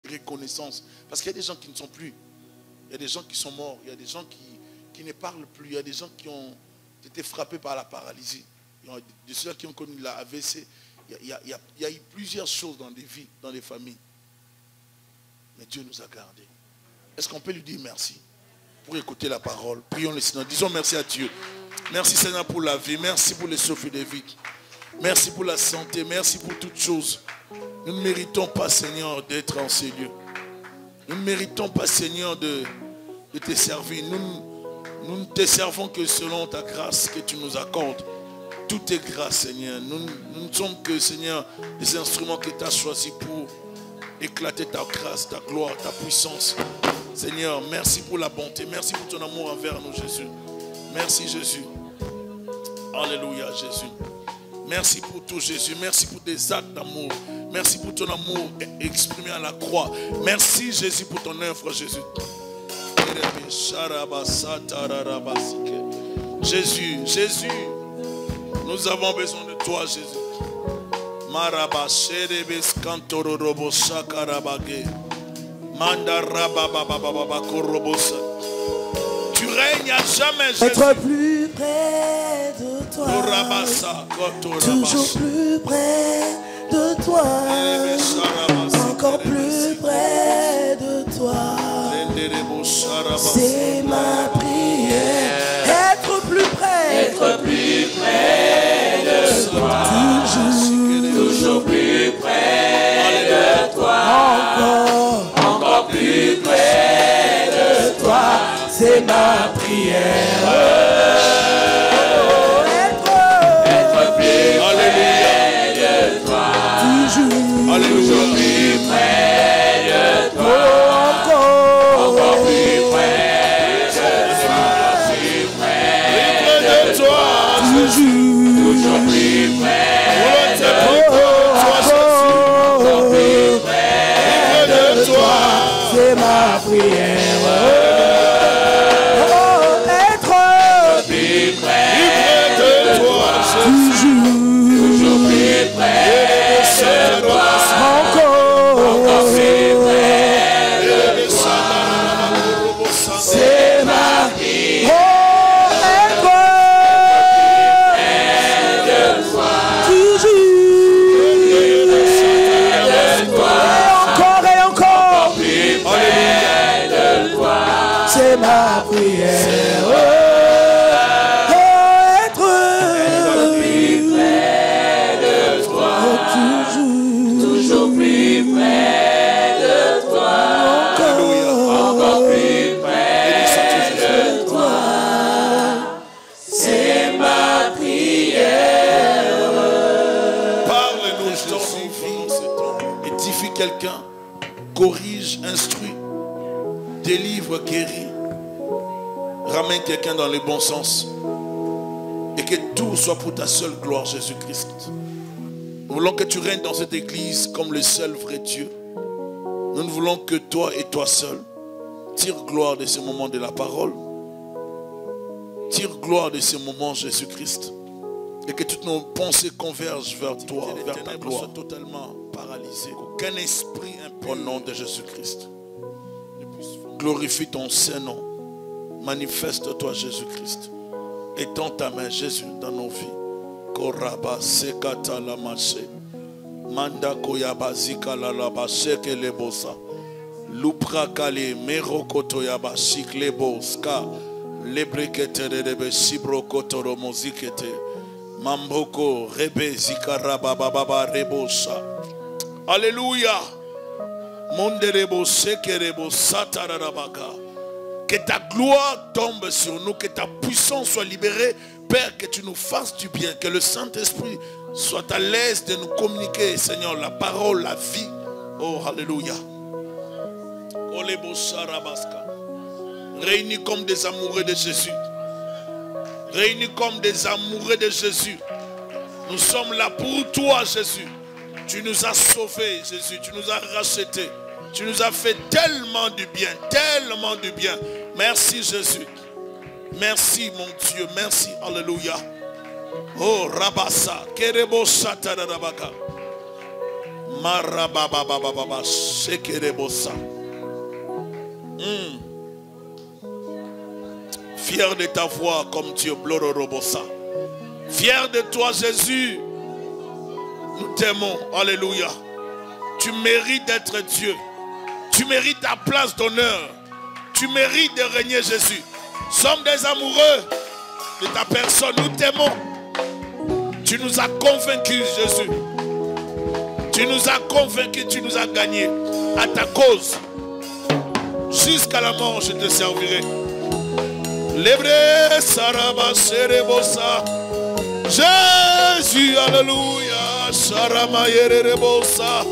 reconnaissance. Parce qu'il y a des gens qui ne sont plus. Il y a des gens qui sont morts. Il y a des gens qui ne parlent plus. Il y a des gens qui ont été frappés par la paralysie. Il y a de ceux qui ont connu la AVC. Il y a eu plusieurs choses dans des vies, dans des familles. Mais Dieu nous a gardés. Est-ce qu'on peut lui dire merci pour écouter la parole? Prions le Seigneur. Disons merci à Dieu. Merci Seigneur pour la vie. Merci pour le souffle de vie. Merci pour la santé. Merci pour toutes choses. Nous ne méritons pas, Seigneur, d'être en ces lieux. Nous ne méritons pas, Seigneur, de te servir. Nous ne te servons que selon ta grâce que tu nous accordes. Tout est grâce, Seigneur. Nous ne sommes que, Seigneur, des instruments que tu as choisis pour éclater ta grâce, ta gloire, ta puissance. Seigneur, merci pour la bonté. Merci pour ton amour envers nous, Jésus. Merci, Jésus. Alléluia, Jésus. Merci pour tout, Jésus. Merci pour tes actes d'amour. Merci pour ton amour exprimé à la croix. Merci, Jésus, pour ton œuvre, Jésus. Jésus, Jésus, nous avons besoin de toi, Jésus. Tu règnes à jamais, Jésus. Être plus près de toi. Toujours plus près de toi. Encore plus près de toi. C'est ma prière. Être plus près. Être plus près de toi. Toujours plus près de toi. Encore plus près de toi. C'est ma prière. Être plus près de toi. Toujours plus près de toi. Encore plus près de toi. Plus près de toi. Toujours plus près de toi. Encore plus près de toi. C'est ma prière. Ma prière, être plus près de toi, toujours plus près de toi, encore plus près de toi, c'est ma prière. Parle-nous dans vie, édifie quelqu'un, corrige, instruit, délivre, guérit. Ramène quelqu'un dans le bon sens. Et que tout soit pour ta seule gloire, Jésus-Christ. Nous voulons que tu règnes dans cette église comme le seul vrai Dieu. Nous ne voulons que toi et toi seul. Tire gloire de ce moment de la parole. Tire gloire de ce moment, Jésus-Christ. Et que toutes nos pensées convergent vers toi, vers ta gloire. Soient totalement paralysées. Qu'aucun esprit impur au nom de Jésus-Christ. Glorifie ton Saint-Nom. Manifeste-toi, Jésus-Christ. Étends ta main, Jésus, dans nos vies. Koraba sekata la mache. Manda koyaba zika la laba sheke lebosa. Lupra kale merokoto yaba shik leboska. Lebrekete rebe shibrokoto romozikete. Mamboko rebe zika rababa rebosa. Alléluia. Monde rebo sheke rebo satarabaka. Que ta gloire tombe sur nous, que ta puissance soit libérée. Père, que tu nous fasses du bien, que le Saint-Esprit soit à l'aise de nous communiquer, Seigneur, la parole, la vie. Oh, alléluia. Réunis comme des amoureux de Jésus. Réunis comme des amoureux de Jésus. Nous sommes là pour toi, Jésus. Tu nous as sauvés, Jésus. Tu nous as rachetés. Tu nous as fait tellement du bien, tellement du bien. Merci Jésus. Merci mon Dieu. Merci. Alléluia. Oh Rabassa. Kerebo Satana Rabaka. Marababababa, Sekerebosa. Fier de ta voix comme Dieu, Blororobosa. Fier de toi, Jésus. Nous t'aimons. Alléluia. Tu mérites d'être Dieu. Tu mérites ta place d'honneur. Tu mérites de régner, Jésus. Nous sommes des amoureux de ta personne. Nous t'aimons. Tu nous as convaincus, Jésus. Tu nous as convaincus, tu nous as gagnés. À ta cause. Jusqu'à la mort, je te servirai. Lebre saraba serebosa. Jésus, alléluia. Sarama yerebosa.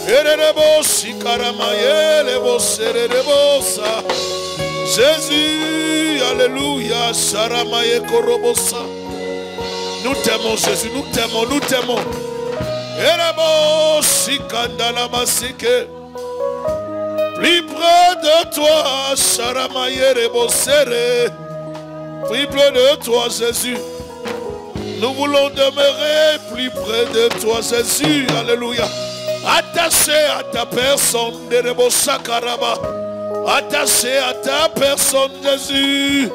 Erebosi karama yerebosa. Jésus, alléluia. Sarama yekorobosa. Nous t'aimons, Jésus, nous t'aimons, nous t'aimons. Erebosi kandala masike. Plus près de toi, Saramaye Rebosere. Plus près de toi, Jésus. Nous voulons demeurer plus près de toi, Jésus. Alléluia. Attaché à ta personne, de Rebosakaraba. Attaché à ta personne, Jésus.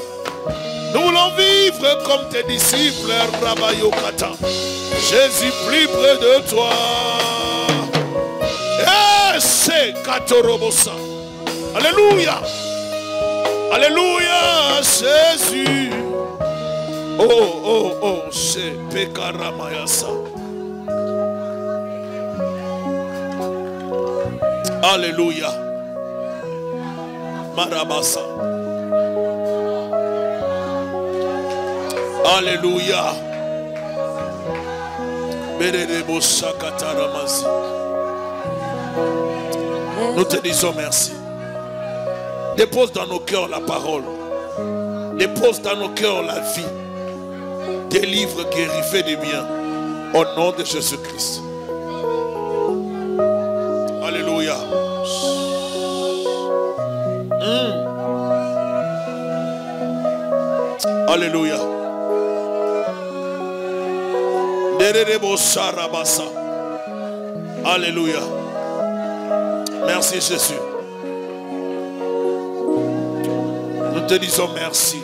Nous voulons vivre comme tes disciples, Rabayokata. Jésus, plus près de toi. C'est Katorobosa. Alléluia. Alléluia, Jésus. Oh, c'est Pekaramayasa. Alléluia. Marabasa. Alléluia. Bererebosa Kataramasi. Nous te disons merci. Dépose dans nos cœurs la parole. Dépose dans nos cœurs la vie. Délivre, guéris, fais du bien. Au nom de Jésus-Christ. Alléluia. Alléluia. Alléluia. Merci Jésus. Nous te disons merci.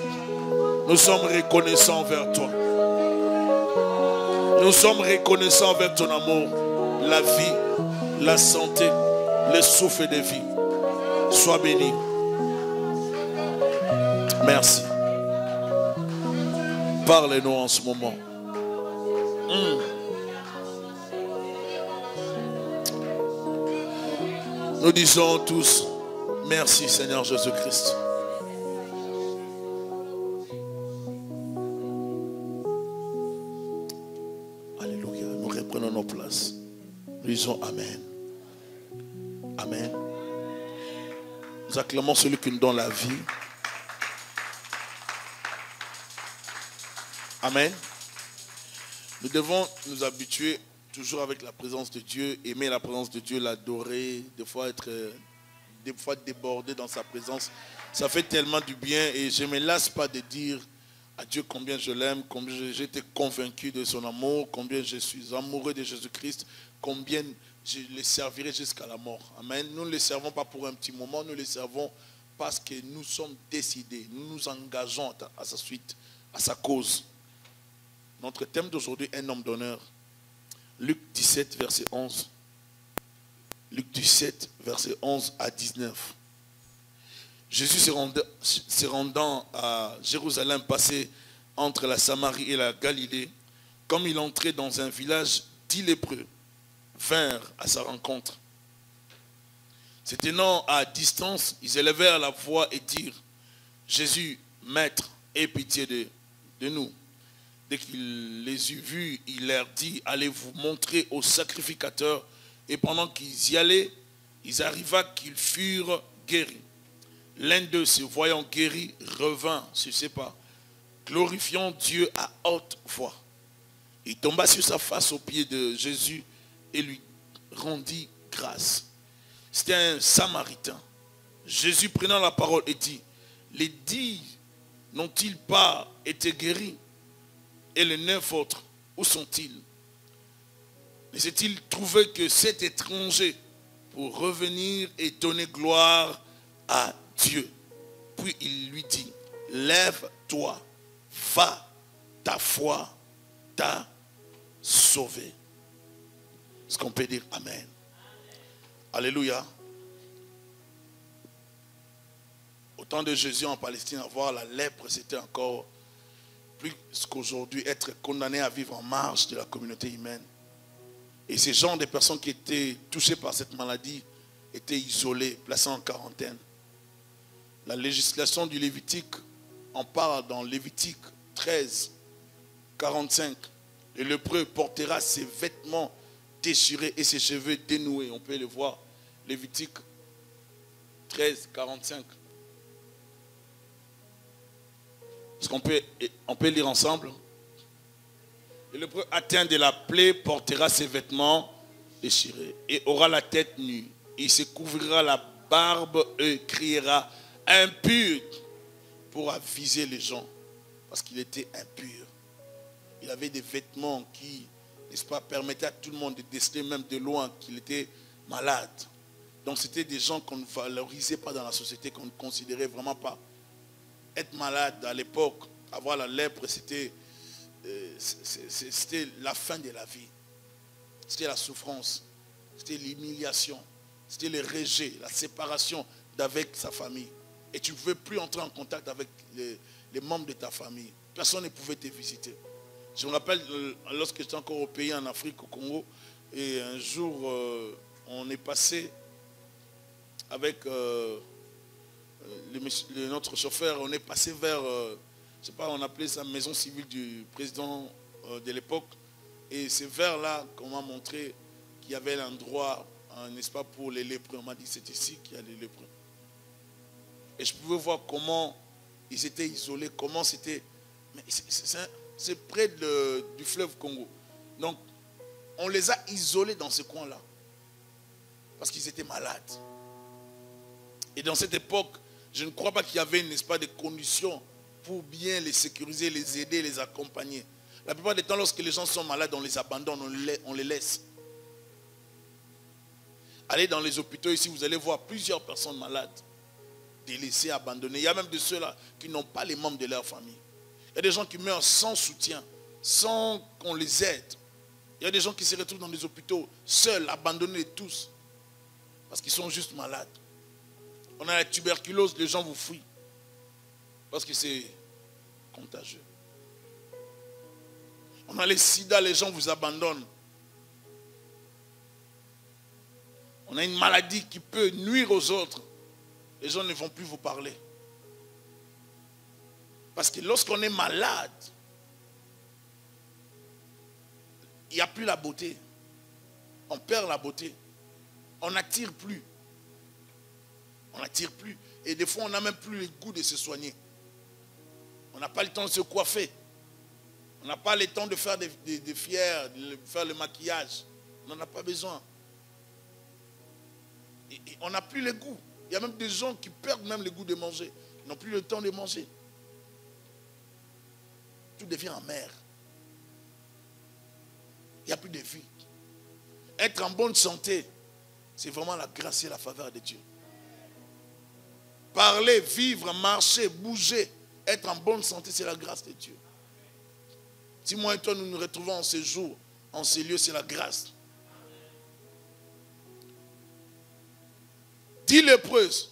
Nous sommes reconnaissants envers toi. Nous sommes reconnaissants envers ton amour, la vie, la santé, le souffle de vie. Sois béni. Merci. Parle-nous en ce moment. Nous disons tous, merci Seigneur Jésus-Christ. Alléluia. Nous reprenons nos places. Nous disons Amen. Amen. Nous acclamons celui qui nous donne la vie. Amen. Nous devons nous habituer toujours avec la présence de Dieu, aimer la présence de Dieu, l'adorer, des fois débordé dans sa présence. Ça fait tellement du bien et je ne me lasse pas de dire à Dieu combien je l'aime, combien j'ai été convaincu de son amour, combien je suis amoureux de Jésus-Christ, combien je le servirai jusqu'à la mort. Amen. Nous ne le servons pas pour un petit moment, nous le servons parce que nous sommes décidés, nous nous engageons à sa suite, à sa cause. Notre thème d'aujourd'hui, un homme d'honneur. Luc 17, verset 11. Luc 17, verset 11 à 19. Jésus se rendant à Jérusalem, passé entre la Samarie et la Galilée, comme il entrait dans un village, 10 lépreux vinrent à sa rencontre. Se tenant à distance, ils élevèrent la voix et dirent, Jésus, Maître, aie pitié de nous. Dès qu'il les eut vus, il leur dit, allez vous montrer au sacrificateur. Et pendant qu'ils y allaient, il arriva qu'ils furent guéris. L'un d'eux, se voyant guéri, revint sur ses pas, glorifiant Dieu à haute voix. Il tomba sur sa face aux pieds de Jésus et lui rendit grâce. C'était un Samaritain. Jésus prenant la parole et dit, les 10 n'ont-ils pas été guéris? Et les 9 autres, où sont-ils? Mais s'est-il trouvé que cet étranger pour revenir et donner gloire à Dieu? Puis il lui dit, lève-toi, va, ta foi t'a sauvé. Est-ce qu'on peut dire Amen? Alléluia. Au temps de Jésus en Palestine, avoir la lèpre, c'était encore plus qu'aujourd'hui, être condamné à vivre en marge de la communauté humaine. Et ces gens de personnes qui étaient touchées par cette maladie étaient isolés, placés en quarantaine. La législation du Lévitique en parle dans Lévitique 13, 45. Le lépreux portera ses vêtements déchirés et ses cheveux dénoués. On peut le voir. Lévitique 13, 45. Est-ce qu'on peut lire ensemble? Le lépreux atteint de la plaie portera ses vêtements déchirés et aura la tête nue. Il se couvrira la barbe et criera impur pour aviser les gens parce qu'il était impur. Il avait des vêtements qui, n'est-ce pas, permettaient à tout le monde de déceler même de loin qu'il était malade. Donc c'était des gens qu'on ne valorisait pas dans la société, qu'on ne considérait vraiment pas. Être malade à l'époque, avoir la lèpre, c'était la fin de la vie. C'était la souffrance, c'était l'humiliation, c'était le rejet, la séparation d'avec sa famille. Et tu ne pouvais plus entrer en contact avec les membres de ta famille. Personne ne pouvait te visiter. Je me rappelle lorsque j'étais encore au pays, en Afrique, au Congo, et un jour, on est passé avec notre chauffeur, on est passé vers, je ne sais pas, on appelait ça maison civile du président de l'époque. Et c'est vers là qu'on m'a montré qu'il y avait l'endroit, n'est-ce pas, pour les lépreux. On m'a dit c'est ici qu'il y a les lépreux. Et je pouvais voir comment ils étaient isolés, comment c'était. Mais c'est près du fleuve Congo. Donc, on les a isolés dans ce coin-là. Parce qu'ils étaient malades. Et dans cette époque, je ne crois pas qu'il y avait, n'est-ce pas, des conditions pour bien les sécuriser, les aider, les accompagner. La plupart des temps, lorsque les gens sont malades, on les abandonne, on les laisse. Allez dans les hôpitaux ici, vous allez voir plusieurs personnes malades, délaissées, abandonnées. Il y a même de ceux-là qui n'ont pas les membres de leur famille. Il y a des gens qui meurent sans soutien, sans qu'on les aide. Il y a des gens qui se retrouvent dans des hôpitaux, seuls, abandonnés tous, parce qu'ils sont juste malades. On a la tuberculose, les gens vous fuient, parce que c'est contagieux. On a les sida, les gens vous abandonnent. On a une maladie qui peut nuire aux autres. Les gens ne vont plus vous parler. Parce que lorsqu'on est malade, il n'y a plus la beauté. On perd la beauté. On n'attire plus. On n'attire plus. Et des fois, on n'a même plus le goût de se soigner. On n'a pas le temps de se coiffer. On n'a pas le temps de faire des fiers, de faire le maquillage. On n'en a pas besoin. Et on n'a plus le goût. Il y a même des gens qui perdent même le goût de manger. Ils n'ont plus le temps de manger. Tout devient amer. Il n'y a plus de vie. Être en bonne santé, c'est vraiment la grâce et la faveur de Dieu. Parler, vivre, marcher, bouger, être en bonne santé, c'est la grâce de Dieu. Si moi et toi nous nous retrouvons en ces jours, en ces lieux, c'est la grâce. 10 lépreuses,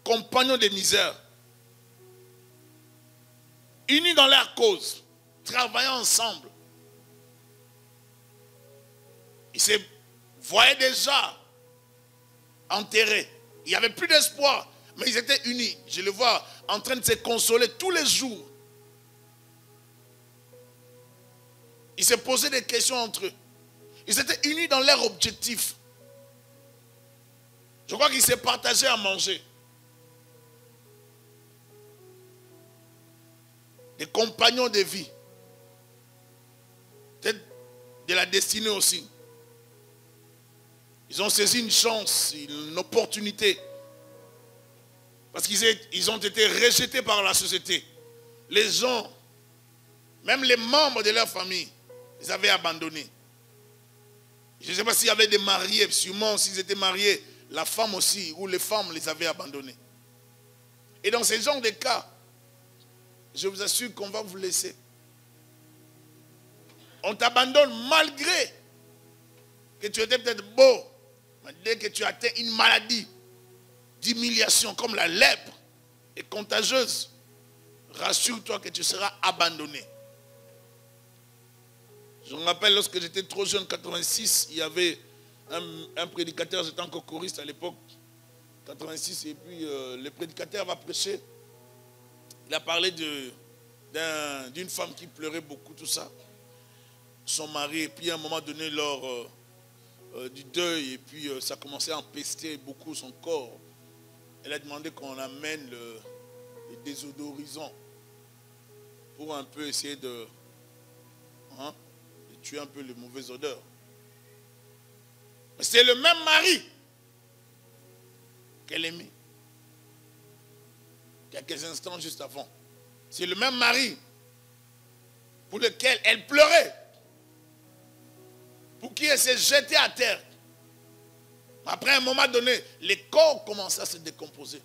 compagnons de misère, unis dans leur cause, travaillant ensemble. Ils se voyaient déjà enterrés. Il n'y avait plus d'espoir, mais ils étaient unis. Je les vois en train de se consoler tous les jours. Ils se posaient des questions entre eux. Ils étaient unis dans leur objectif. Je crois qu'ils se partageaient à manger. Des compagnons de vie. Peut-être de la destinée aussi. Ils ont saisi une chance, une opportunité. Parce qu'ils ont été rejetés par la société. Les gens, même les membres de leur famille, ils avaient abandonné. Je ne sais pas s'il y avait des mariés, sûrement s'ils étaient mariés, la femme aussi, ou les femmes les avaient abandonnés. Et dans ces genres de cas, je vous assure qu'on va vous laisser. On t'abandonne malgré que tu étais peut-être beau, mais dès que tu atteins une maladie d'humiliation comme la lèpre et contagieuse, rassure-toi que tu seras abandonné. Je me rappelle lorsque j'étais trop jeune, en 86, il y avait un prédicateur, j'étais encore choriste à l'époque, 86, et puis le prédicateur va prêcher. Il a parlé d'une femme qui pleurait beaucoup, tout ça. Son mari, et puis à un moment donné, lors du deuil, et puis ça commençait à empester beaucoup son corps. Elle a demandé qu'on amène le désodorisant pour un peu essayer de tuer un peu les mauvaises odeurs. Mais c'est le même mari qu'elle aimait. Quelques instants juste avant. C'est le même mari pour lequel elle pleurait. Pour qui elle s'est jetée à terre. Après un moment donné, les corps commençaient à se décomposer.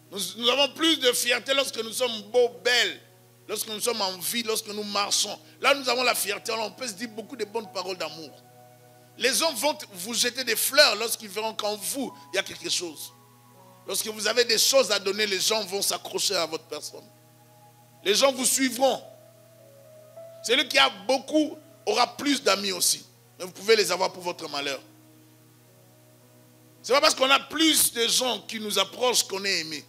Nous avons plus de fierté lorsque nous sommes beaux, belles, lorsque nous sommes en vie, lorsque nous marchons. Là, nous avons la fierté. Alors on peut se dire beaucoup de bonnes paroles d'amour. Les hommes vont vous jeter des fleurs lorsqu'ils verront qu'en vous, il y a quelque chose. Lorsque vous avez des choses à donner, les gens vont s'accrocher à votre personne. Les gens vous suivront. Celui qui a beaucoup aura plus d'amis aussi. Mais vous pouvez les avoir pour votre malheur. Ce n'est pas parce qu'on a plus de gens qui nous approchent qu'on est aimé.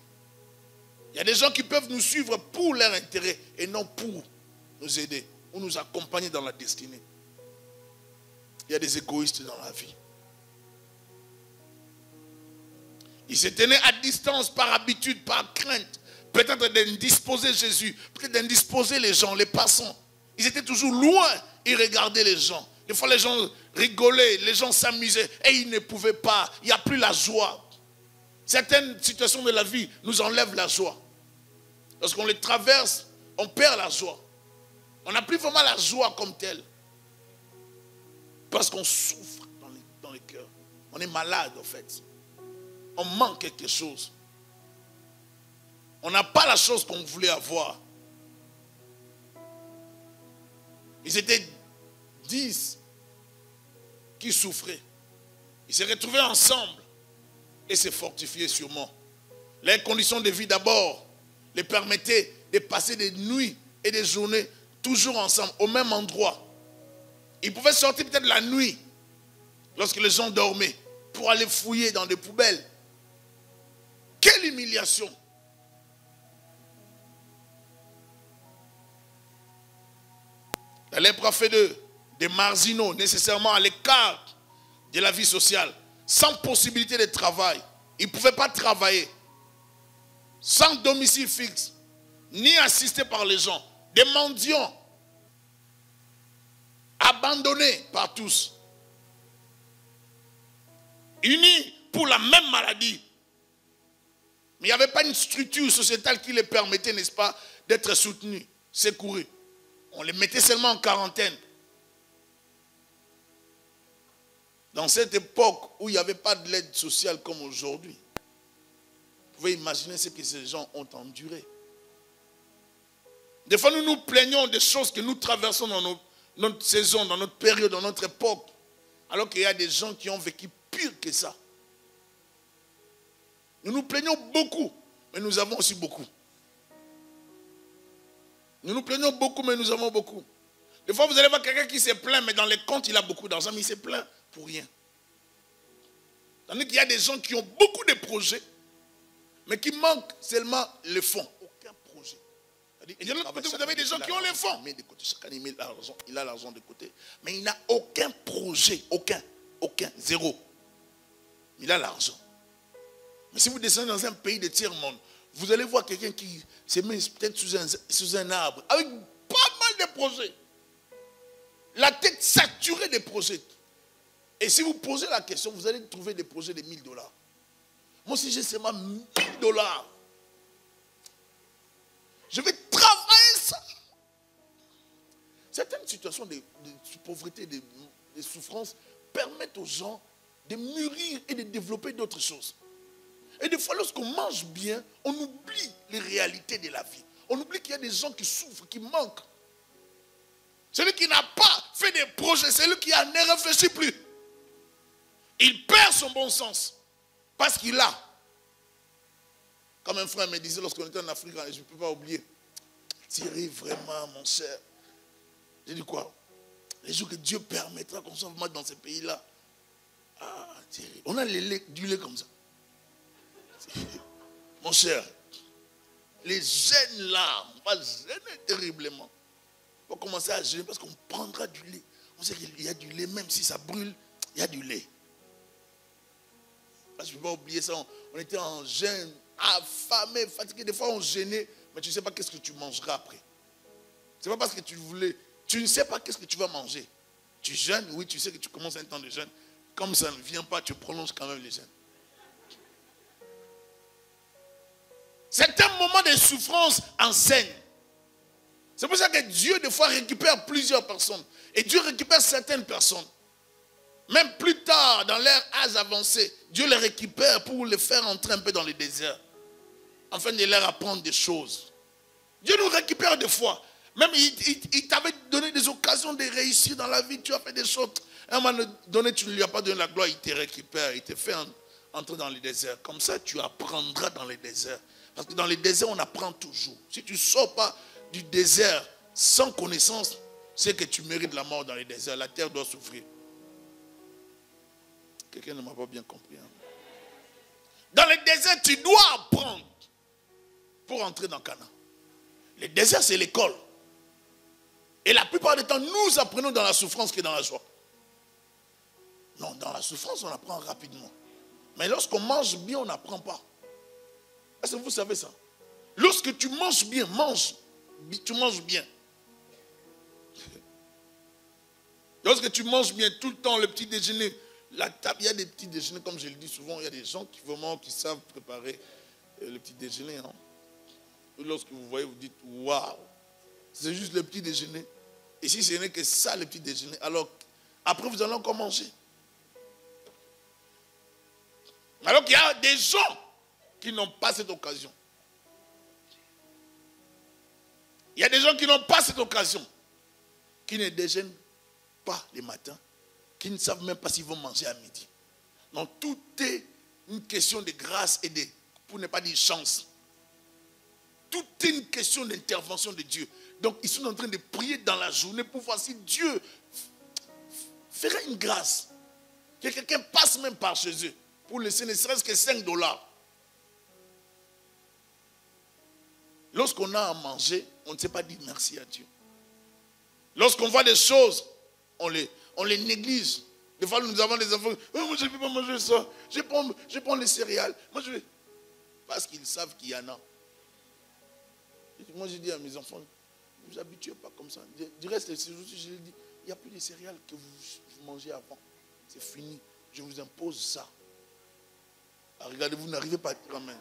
Il y a des gens qui peuvent nous suivre pour leur intérêt et non pour nous aider ou nous accompagner dans la destinée. Il y a des égoïstes dans la vie. Ils se tenaient à distance par habitude, par crainte. Peut-être d'indisposer Jésus, peut-être d'indisposer les gens, les passants. Ils étaient toujours loin, ils regardaient les gens. Des fois les gens rigolaient, les gens s'amusaient et ils ne pouvaient pas. Il n'y a plus la joie. Certaines situations de la vie nous enlèvent la joie. Lorsqu'on les traverse, on perd la joie. On n'a plus vraiment la joie comme telle. Parce qu'on souffre dans les cœurs. On est malade en fait. On manque quelque chose. On n'a pas la chose qu'on voulait avoir. Ils étaient 10 qui souffraient. Ils se retrouvaient ensemble et se fortifiaient sûrement. Les conditions de vie d'abord les permettaient de passer des nuits et des journées toujours ensemble, au même endroit. Ils pouvaient sortir peut-être la nuit, lorsque les gens dormaient, pour aller fouiller dans des poubelles. Quelle humiliation! La lèpre a fait des marginaux, nécessairement à l'écart de la vie sociale, sans possibilité de travail. Ils ne pouvaient pas travailler, sans domicile fixe, ni assistés par les gens, des mendiants, abandonnés par tous, unis pour la même maladie. Mais il n'y avait pas une structure sociétale qui les permettait, n'est-ce pas, d'être soutenus, secourus. On les mettait seulement en quarantaine. Dans cette époque où il n'y avait pas de l'aide sociale comme aujourd'hui, vous pouvez imaginer ce que ces gens ont enduré. Des fois, nous nous plaignons des choses que nous traversons dans notre saison, dans notre période, dans notre époque, alors qu'il y a des gens qui ont vécu pire que ça. Nous nous plaignons beaucoup, mais nous avons aussi beaucoup. Nous nous plaignons beaucoup, mais nous avons beaucoup. Des fois, vous allez voir quelqu'un qui se plaint, mais dans les comptes, il a beaucoup d'argent, mais il se plaint pour rien. Tandis qu'il y a des gens qui ont beaucoup de projets, mais qui manquent seulement le fonds. Aucun projet. Et de l'autre côté, vous avez des gens qui ont les fonds. Chaque année, il a l'argent de côté. Mais il n'a aucun projet. Aucun. Zéro. Il a l'argent. Mais si vous descendez dans un pays de tiers-monde, vous allez voir quelqu'un qui se met peut-être sous un arbre, avec pas mal de projets. La tête saturée de projets. Et si vous posez la question, vous allez trouver des projets de $1000. Moi, si j'ai seulement $1000, je vais travailler ça. Certaines situations de pauvreté, de souffrance permettent aux gens de mûrir et de développer d'autres choses. Et des fois, lorsqu'on mange bien, on oublie les réalités de la vie. On oublie qu'il y a des gens qui souffrent, qui manquent. Celui qui n'a pas fait des projets, celui qui ne réfléchit plus. Il perd son bon sens parce qu'il a. Comme un frère me disait lorsqu'on était en Afrique, je ne peux pas oublier. Thierry, vraiment, mon cher. J'ai dit quoi? Les jours que Dieu permettra qu'on soit vraiment dans ces pays-là. Ah, Thierry. On a du lait comme ça. Mon cher, les jeunes là, on va gêner terriblement. On va commencer à gêner parce qu'on prendra du lait. On sait qu'il y a du lait, même si ça brûle, il y a du lait. Je ne peux pas oublier ça. On était en jeûne, affamé, fatigué. Des fois, on gênait, mais tu ne sais pas qu'est-ce que tu mangeras après. Ce n'est pas parce que tu voulais. Tu ne sais pas qu'est-ce que tu vas manger. Tu jeûnes, oui, tu sais que tu commences un temps de jeûne. Comme ça ne vient pas, tu prolonges quand même les jeûnes. Certains moments de souffrance enseignent. C'est pour ça que Dieu, des fois, récupère plusieurs personnes. Et Dieu récupère certaines personnes. Même plus tard, dans leur âge avancé, Dieu les récupère pour les faire entrer un peu dans le désert. Afin de leur apprendre des choses. Dieu nous récupère des fois. Même il t'avait donné des occasions de réussir dans la vie. Tu as fait des choses. À un moment donné, tu ne lui as pas donné la gloire. Il te récupère. Il te fait entrer dans le désert. Comme ça, tu apprendras dans le désert. Parce que dans le désert, on apprend toujours. Si tu ne sors pas du désert sans connaissance, c'est que tu mérites la mort dans le désert. La terre doit souffrir. Quelqu'un ne m'a pas bien compris. Hein? Dans le désert, tu dois apprendre pour entrer dans Canaan. Le désert, c'est l'école. Et la plupart du temps, nous apprenons dans la souffrance que dans la joie. Non, dans la souffrance, on apprend rapidement. Mais lorsqu'on mange bien, on n'apprend pas. Est-ce que vous savez ça? Lorsque tu manges bien, tu manges bien. Lorsque tu manges bien, tout le temps, le petit déjeuner, la table, il y a des petits déjeuners, comme je le dis souvent, il y a des gens qui savent préparer le petit déjeuner. Hein. Lorsque vous voyez, vous dites, waouh, c'est juste le petit déjeuner. Et si ce n'est que ça, le petit déjeuner, alors après vous allez encore manger. Alors qu'il y a des gens qui n'ont pas cette occasion. Il y a des gens qui n'ont pas cette occasion, qui ne déjeunent pas le matin, qui ne savent même pas s'ils vont manger à midi. Donc tout est une question de grâce et pour ne pas dire chance. Tout est une question d'intervention de Dieu. Donc ils sont en train de prier dans la journée pour voir si Dieu ferait une grâce. Que quelqu'un passe même par chez eux pour laisser ne serait-ce que $5. Lorsqu'on a à manger, on ne sait pas dire merci à Dieu. Lorsqu'on voit des choses, on les néglige. Des fois, nous avons des enfants. Oh, moi, je ne vais pas manger ça. Je prends les céréales. Parce qu'ils savent qu'il y en a. Moi, je dis à mes enfants, ne vous habituez pas comme ça. Du reste, je leur dis, il n'y a plus de céréales que vous mangez avant. C'est fini. Je vous impose ça. Alors, regardez, vous n'arrivez pas à dire amen.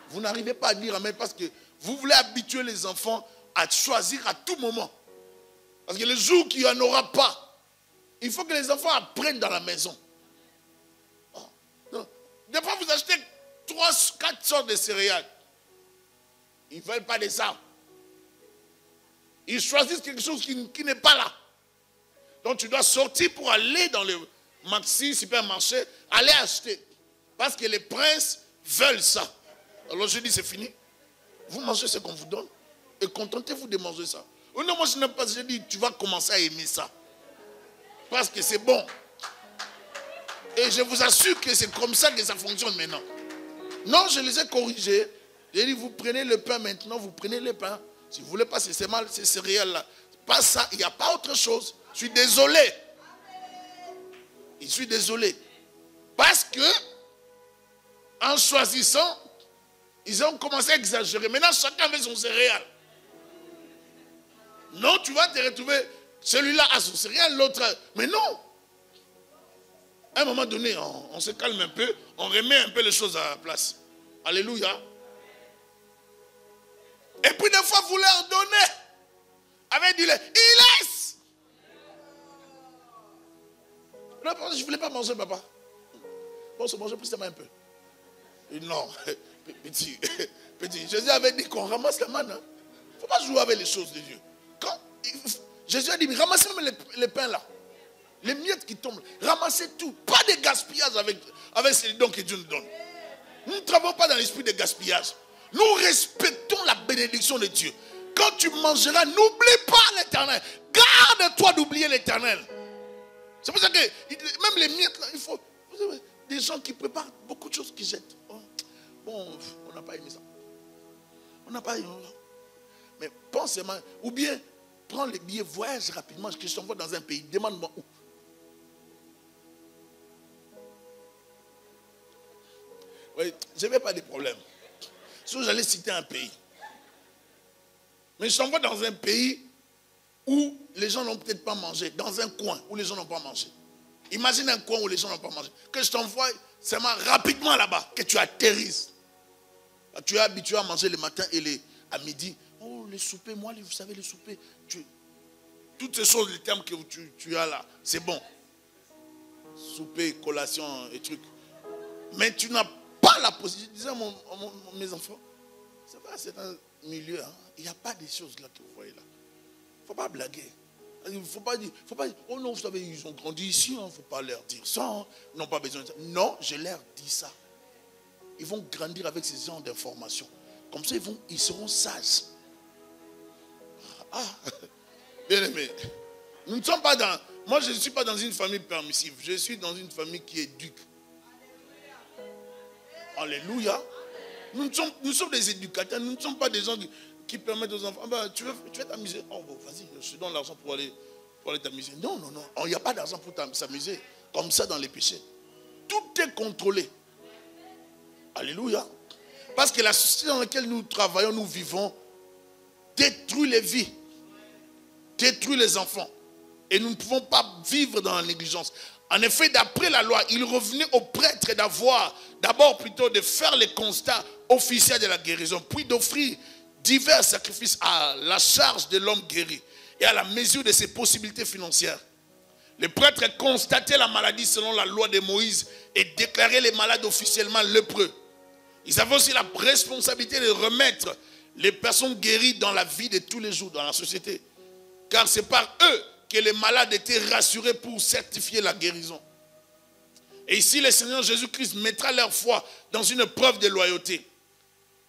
Vous n'arrivez pas à dire amen parce que vous voulez habituer les enfants à choisir à tout moment. Parce que le jour qu'il n'y en aura pas, il faut que les enfants apprennent dans la maison. Des fois, vous achetez 3-4 sortes de céréales. Ils ne veulent pas de ça. Ils choisissent quelque chose qui n'est pas là. Donc, tu dois sortir pour aller dans le maxi, supermarché, aller acheter. Parce que les princes veulent ça. Alors, je dis, c'est fini. Vous mangez ce qu'on vous donne. Et contentez-vous de manger ça. Oh non, moi, je n'aime pas. Je dis, tu vas commencer à aimer ça. Parce que c'est bon. Et je vous assure que c'est comme ça que ça fonctionne maintenant. Non, je les ai corrigés. J'ai dit, vous prenez le pain maintenant, vous prenez le pain. Si vous ne voulez pas ces céréales-là, pas ça, il n'y a pas autre chose. Je suis désolé. Je suis désolé. Parce que, en choisissant, ils ont commencé à exagérer. Maintenant, chacun veut son céréale. Non, tu vas te retrouver, celui-là a son céréale, l'autre. Mais non. À un moment donné, on se calme un peu, on remet un peu les choses à la place. Alléluia. Et puis des fois, vous leur donnez. avait dit, il laisse. Non, je ne voulais pas manger, papa. Bon, se manger plus tellement un peu. Et non, petit. Jésus avait dit qu'on ramasse la manne. Il ne faut pas jouer avec les choses de Dieu. Quand Jésus a dit, ramassez même les pains là. Les miettes qui tombent, ramassez tout. Pas de gaspillage avec ces dons que Dieu nous donne. Nous ne travaillons pas dans l'esprit de gaspillage. Nous respectons la bénédiction de Dieu. Quand tu mangeras, n'oublie pas l'Éternel. Garde-toi d'oublier l'Éternel. C'est pour ça que même les miettes là, il faut... Des gens qui préparent beaucoup de choses qui jettent. Bon, on n'a pas aimé ça. On n'a pas aimé ça. Mais pense seulement, ou bien prends les billets, voyage rapidement, que je t'envoie dans un pays, demande-moi où. Oui, je n'avais pas de problème. Sinon, j'allais citer un pays. Mais je t'envoie dans un pays où les gens n'ont peut-être pas mangé, dans un coin où les gens n'ont pas mangé. Imagine un coin où les gens n'ont pas mangé. Que je t'envoie seulement rapidement là-bas, que tu atterrisses. Tu es habitué à manger le matin et à midi. Oh, le souper, moi, vous savez, le souper. Toutes ces choses, les termes que tu as là, c'est bon. Souper, collation et trucs. Mais tu n'as pas la possibilité. Je disais à mes enfants, c'est un milieu, hein, il n'y a pas des choses là que vous voyez là. Il ne faut pas blaguer. Il ne faut pas dire, oh non, vous savez, ils ont grandi ici, il ne faut pas leur dire ça. Hein. Ils n'ont pas besoin de ça. Non, je leur dis ça. Ils vont grandir avec ces genres d'informations. Comme ça, ils seront sages. Ah, bien aimé. Nous ne sommes pas dans... Moi, je ne suis pas dans une famille permissive. Je suis dans une famille qui éduque. Alléluia. Nous sommes des éducateurs. Nous ne sommes pas des gens qui permettent aux enfants. Tu veux t'amuser? Oh, bon, vas-y, je te donne l'argent pour aller t'amuser. Non. Il n'y a pas d'argent pour s'amuser. Comme ça dans les péchés. Tout est contrôlé. Alléluia. Parce que la société dans laquelle nous travaillons, nous vivons, détruit les vies. Détruit les enfants. Et nous ne pouvons pas vivre dans la négligence. En effet, d'après la loi, il revenait aux prêtres d'abord plutôt de faire les constats officiels de la guérison, puis d'offrir divers sacrifices à la charge de l'homme guéri et à la mesure de ses possibilités financières. Les prêtres constataient la maladie selon la loi de Moïse et déclaraient les malades officiellement lépreux. Ils avaient aussi la responsabilité de remettre les personnes guéries dans la vie de tous les jours, dans la société. Car c'est par eux que les malades étaient rassurés pour certifier la guérison. Et ici, le Seigneur Jésus-Christ mettra leur foi dans une preuve de loyauté,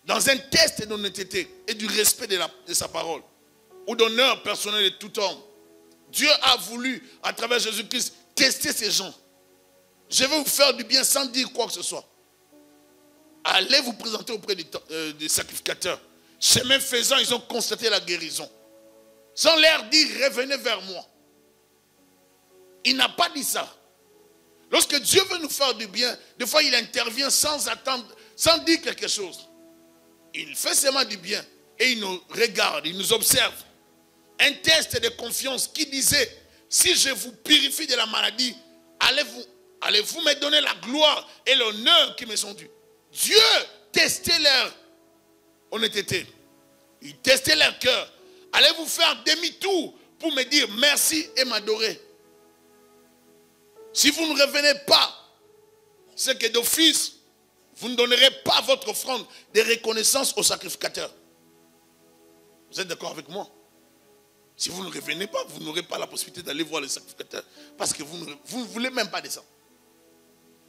dans un test d'honnêteté et du respect de sa parole, ou d'honneur personnel de tout homme. Dieu a voulu, à travers Jésus-Christ, tester ces gens. Je vais vous faire du bien sans dire quoi que ce soit. Allez vous présenter auprès des sacrificateurs. Chemin faisant, ils ont constaté la guérison. Sans leur dire, revenez vers moi. Il n'a pas dit ça. Lorsque Dieu veut nous faire du bien, des fois il intervient sans attendre, sans dire quelque chose. Il fait seulement du bien et il nous regarde, il nous observe. Un test de confiance qui disait, si je vous purifie de la maladie, allez-vous me donner la gloire et l'honneur qui me sont dus. Dieu testait leur honnêteté. Il testait leur cœur. Allez-vous faire demi-tour pour me dire merci et m'adorer. Si vous ne revenez pas, c'est que d'office, vous ne donnerez pas votre offrande de reconnaissance au sacrificateur. Vous êtes d'accord avec moi? Si vous ne revenez pas, vous n'aurez pas la possibilité d'aller voir le sacrificateur. Parce que vous ne voulez même pas de ça.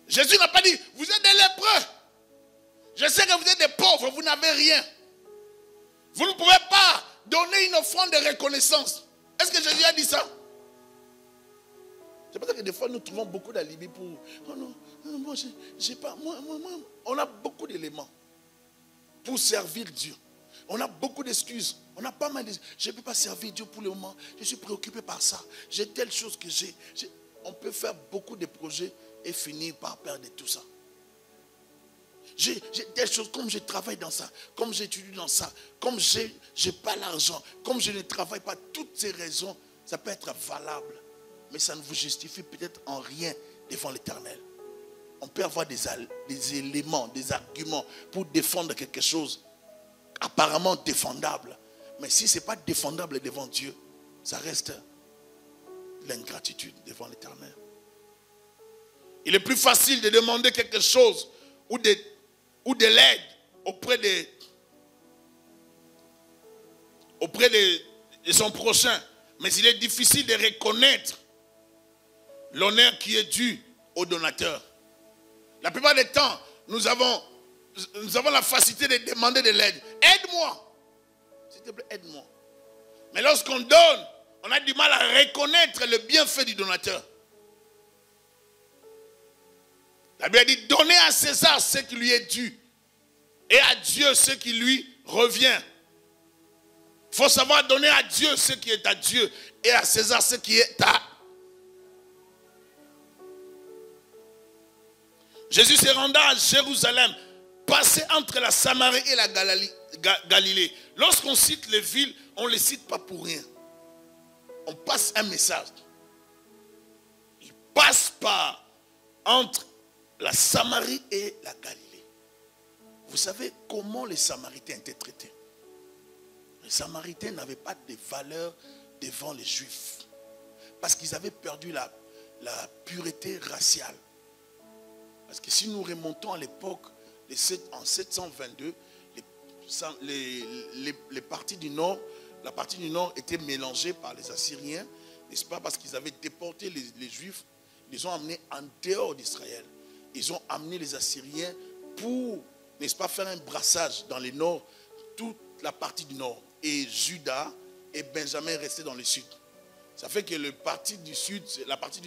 Jésus n'a pas dit, vous êtes des lépreux. Je sais que vous êtes des pauvres, vous n'avez rien. Vous ne pouvez pas donner une offrande de reconnaissance. Est-ce que Jésus a dit ça? C'est pour ça que des fois nous trouvons beaucoup d'alibis pour... Oh non, moi j'ai pas... Moi, on a beaucoup d'éléments pour servir Dieu. On a beaucoup d'excuses. On a pas mal d'excuses. Je ne peux pas servir Dieu pour le moment. Je suis préoccupé par ça. J'ai telle chose que j'ai. On peut faire beaucoup de projets et finir par perdre tout ça. J'ai telle chose, comme je travaille dans ça, comme j'étudie dans ça, comme je n'ai pas l'argent, comme je ne travaille pas, toutes ces raisons, ça peut être valable. Mais ça ne vous justifie peut-être en rien devant l'Éternel. On peut avoir des éléments, des arguments pour défendre quelque chose apparemment défendable. Mais si ce n'est pas défendable devant Dieu, ça reste l'ingratitude devant l'Éternel. Il est plus facile de demander quelque chose ou de l'aide auprès de son prochain. Mais il est difficile de reconnaître l'honneur qui est dû au donateur. La plupart des temps, nous avons la facilité de demander de l'aide. Aide-moi. S'il te plaît, aide-moi. Mais lorsqu'on donne, on a du mal à reconnaître le bienfait du donateur. La Bible dit, donnez à César ce qui lui est dû et à Dieu ce qui lui revient. Il faut savoir donner à Dieu ce qui est à Dieu et à César ce qui est à... Jésus se rendant à Jérusalem, passé entre la Samarie et la Galilée. Lorsqu'on cite les villes, on ne les cite pas pour rien. On passe un message. Il passe par entre la Samarie et la Galilée. Vous savez comment les Samaritains étaient traités? Les Samaritains n'avaient pas de valeur devant les Juifs. Parce qu'ils avaient perdu la pureté raciale. Parce que si nous remontons à l'époque, en 722, les parties du nord, la partie du nord était mélangée par les Assyriens, n'est-ce pas? Parce qu'ils avaient déporté les Juifs, ils les ont amenés en dehors d'Israël. Ils ont amené les Assyriens pour, n'est-ce pas, faire un brassage dans le nord, toute la partie du nord. Et Juda et Benjamin restaient dans le sud. Ça fait que la partie du sud, c'est la partie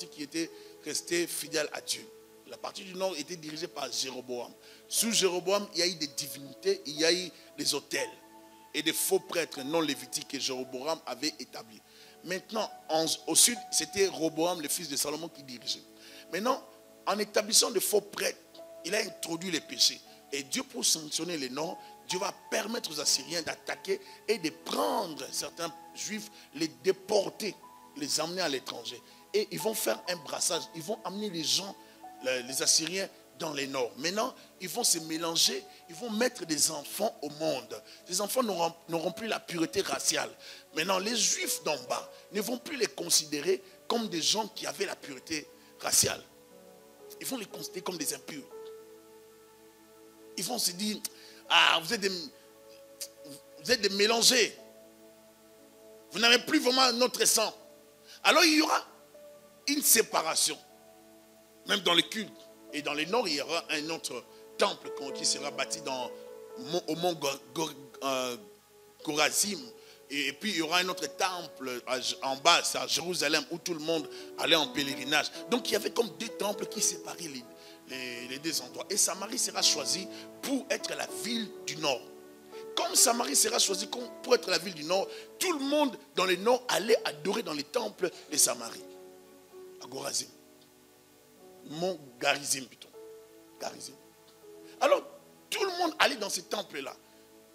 qui était restée fidèle à Dieu. La partie du nord était dirigée par Jéroboam. Sous Jéroboam, il y a eu des divinités, il y a eu des autels et des faux prêtres non lévitiques que Jéroboam avait établis. Maintenant, au sud, c'était Roboam, le fils de Salomon, qui dirigeait. Maintenant, en établissant de faux prêtres, il a introduit les péchés. Et Dieu, pour sanctionner les noms, Dieu va permettre aux Assyriens d'attaquer et de prendre certains Juifs, les déporter, les emmener à l'étranger. Et ils vont faire un brassage, ils vont amener les gens, les Assyriens, dans les nords. Maintenant, ils vont se mélanger, ils vont mettre des enfants au monde. Les enfants n'auront plus la pureté raciale. Maintenant, les Juifs d'en bas ne vont plus les considérer comme des gens qui avaient la pureté raciale. Ils vont les considérer comme des impurs. Ils vont se dire, ah, vous êtes des mélangés. Vous n'avez plus vraiment notre sang. Alors il y aura une séparation. Même dans les cultes. Et dans les nord, il y aura un autre temple qui sera bâti au mont Gorazim. Et puis il y aura un autre temple en bas, c'est à Jérusalem, où tout le monde allait en pèlerinage. Donc il y avait comme deux temples qui séparaient les deux endroits. Et Samarie sera choisie pour être la ville du nord. Comme Samarie sera choisie pour être la ville du nord, tout le monde dans le nord allait adorer dans les temples de Samarie. À Gorazim. Mont Garizim plutôt. Garizim. Alors, tout le monde allait dans ces temples-là.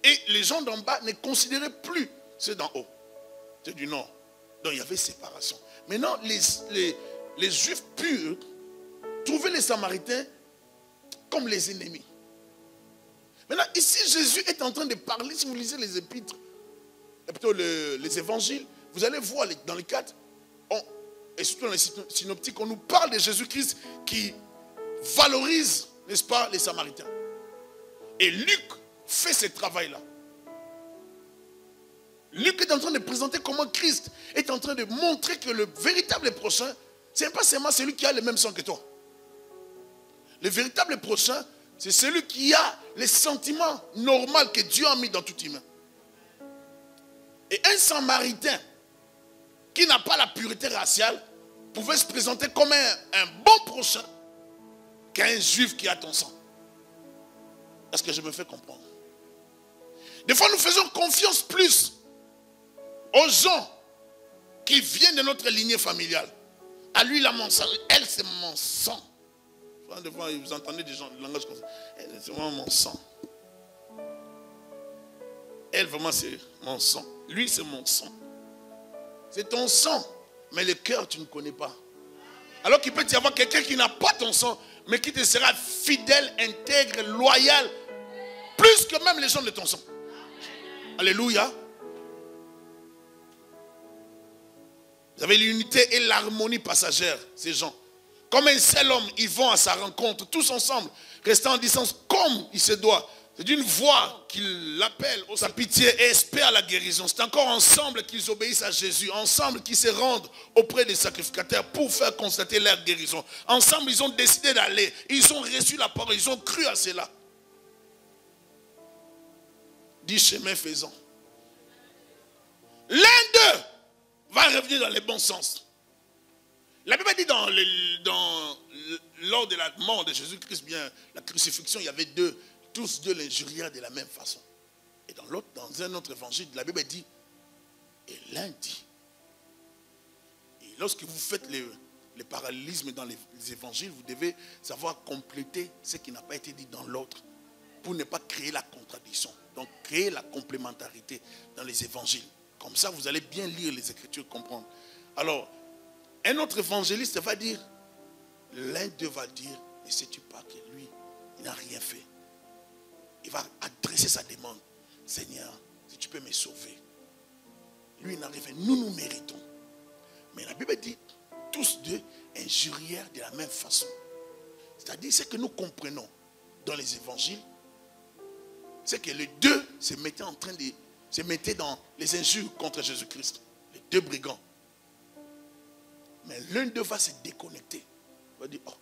Et les gens d'en bas ne considéraient plus ceux d'en haut. Ceux du nord. Donc il y avait séparation. Maintenant, les Juifs purs trouvaient les Samaritains comme les ennemis. Maintenant, ici, Jésus est en train de parler, si vous lisez les épîtres, plutôt les évangiles, vous allez voir dans les 4, et surtout dans les synoptiques, on nous parle de Jésus-Christ qui valorise, n'est-ce pas, les Samaritains. Et Luc fait ce travail-là. Luc est en train de présenter comment Christ est en train de montrer que le véritable prochain, ce n'est pas seulement celui qui a le même sang que toi. Le véritable prochain, c'est celui qui a les sentiments normaux que Dieu a mis dans tout humain. Et un Samaritain qui n'a pas la pureté raciale pouvait se présenter comme un bon prochain qu'un Juif qui a ton sang. Est-ce que je me fais comprendre? Des fois, nous faisons confiance plus aux gens qui viennent de notre lignée familiale. À lui, il a mon sang. Elle, c'est mon sang. Des fois, vous entendez des gens de langage comme ça. Elle, c'est vraiment mon sang. Elle, vraiment, c'est mon sang. Lui, c'est mon sang. C'est ton sang. Mais le cœur, tu ne connais pas. Alors qu'il peut y avoir quelqu'un qui n'a pas ton sang, mais qui te sera fidèle, intègre, loyal, plus que même les gens de ton sang. Alléluia. Vous avez l'unité et l'harmonie passagère, ces gens. Comme un seul homme, ils vont à sa rencontre, tous ensemble, restant en distance comme il se doit. C'est d'une voix qu'il l'appelle au sa pitié et espère la guérison. C'est encore ensemble qu'ils obéissent à Jésus. Ensemble qu'ils se rendent auprès des sacrificateurs pour faire constater leur guérison. Ensemble, ils ont décidé d'aller. Ils ont reçu la parole. Ils ont cru à cela. 10 chemins faisant. L'un d'eux va revenir dans le bon sens. La Bible dit lors de la mort de Jésus-Christ, bien la crucifixion, il y avait tous deux l'injurièrent de la même façon. Et dans un autre évangile, la Bible dit, et l'un dit. Et lorsque vous faites le parallélisme dans les évangiles, vous devez savoir compléter ce qui n'a pas été dit dans l'autre, pour ne pas créer la contradiction. Donc créer la complémentarité dans les évangiles. Comme ça, vous allez bien lire les Écritures, comprendre. Alors, un autre évangéliste va dire, l'un d'eux va dire, ne sais-tu pas que lui, il n'a rien fait. Il va adresser sa demande. Seigneur, si tu peux me sauver. Lui, il n'a rien fait. Nous méritons. Mais la Bible dit, tous deux injurièrent de la même façon. C'est-à-dire, ce que nous comprenons dans les évangiles, c'est que les deux se mettaient dans les injures contre Jésus-Christ. Les deux brigands. Mais l'un d'eux va se déconnecter. Il va dire, oh,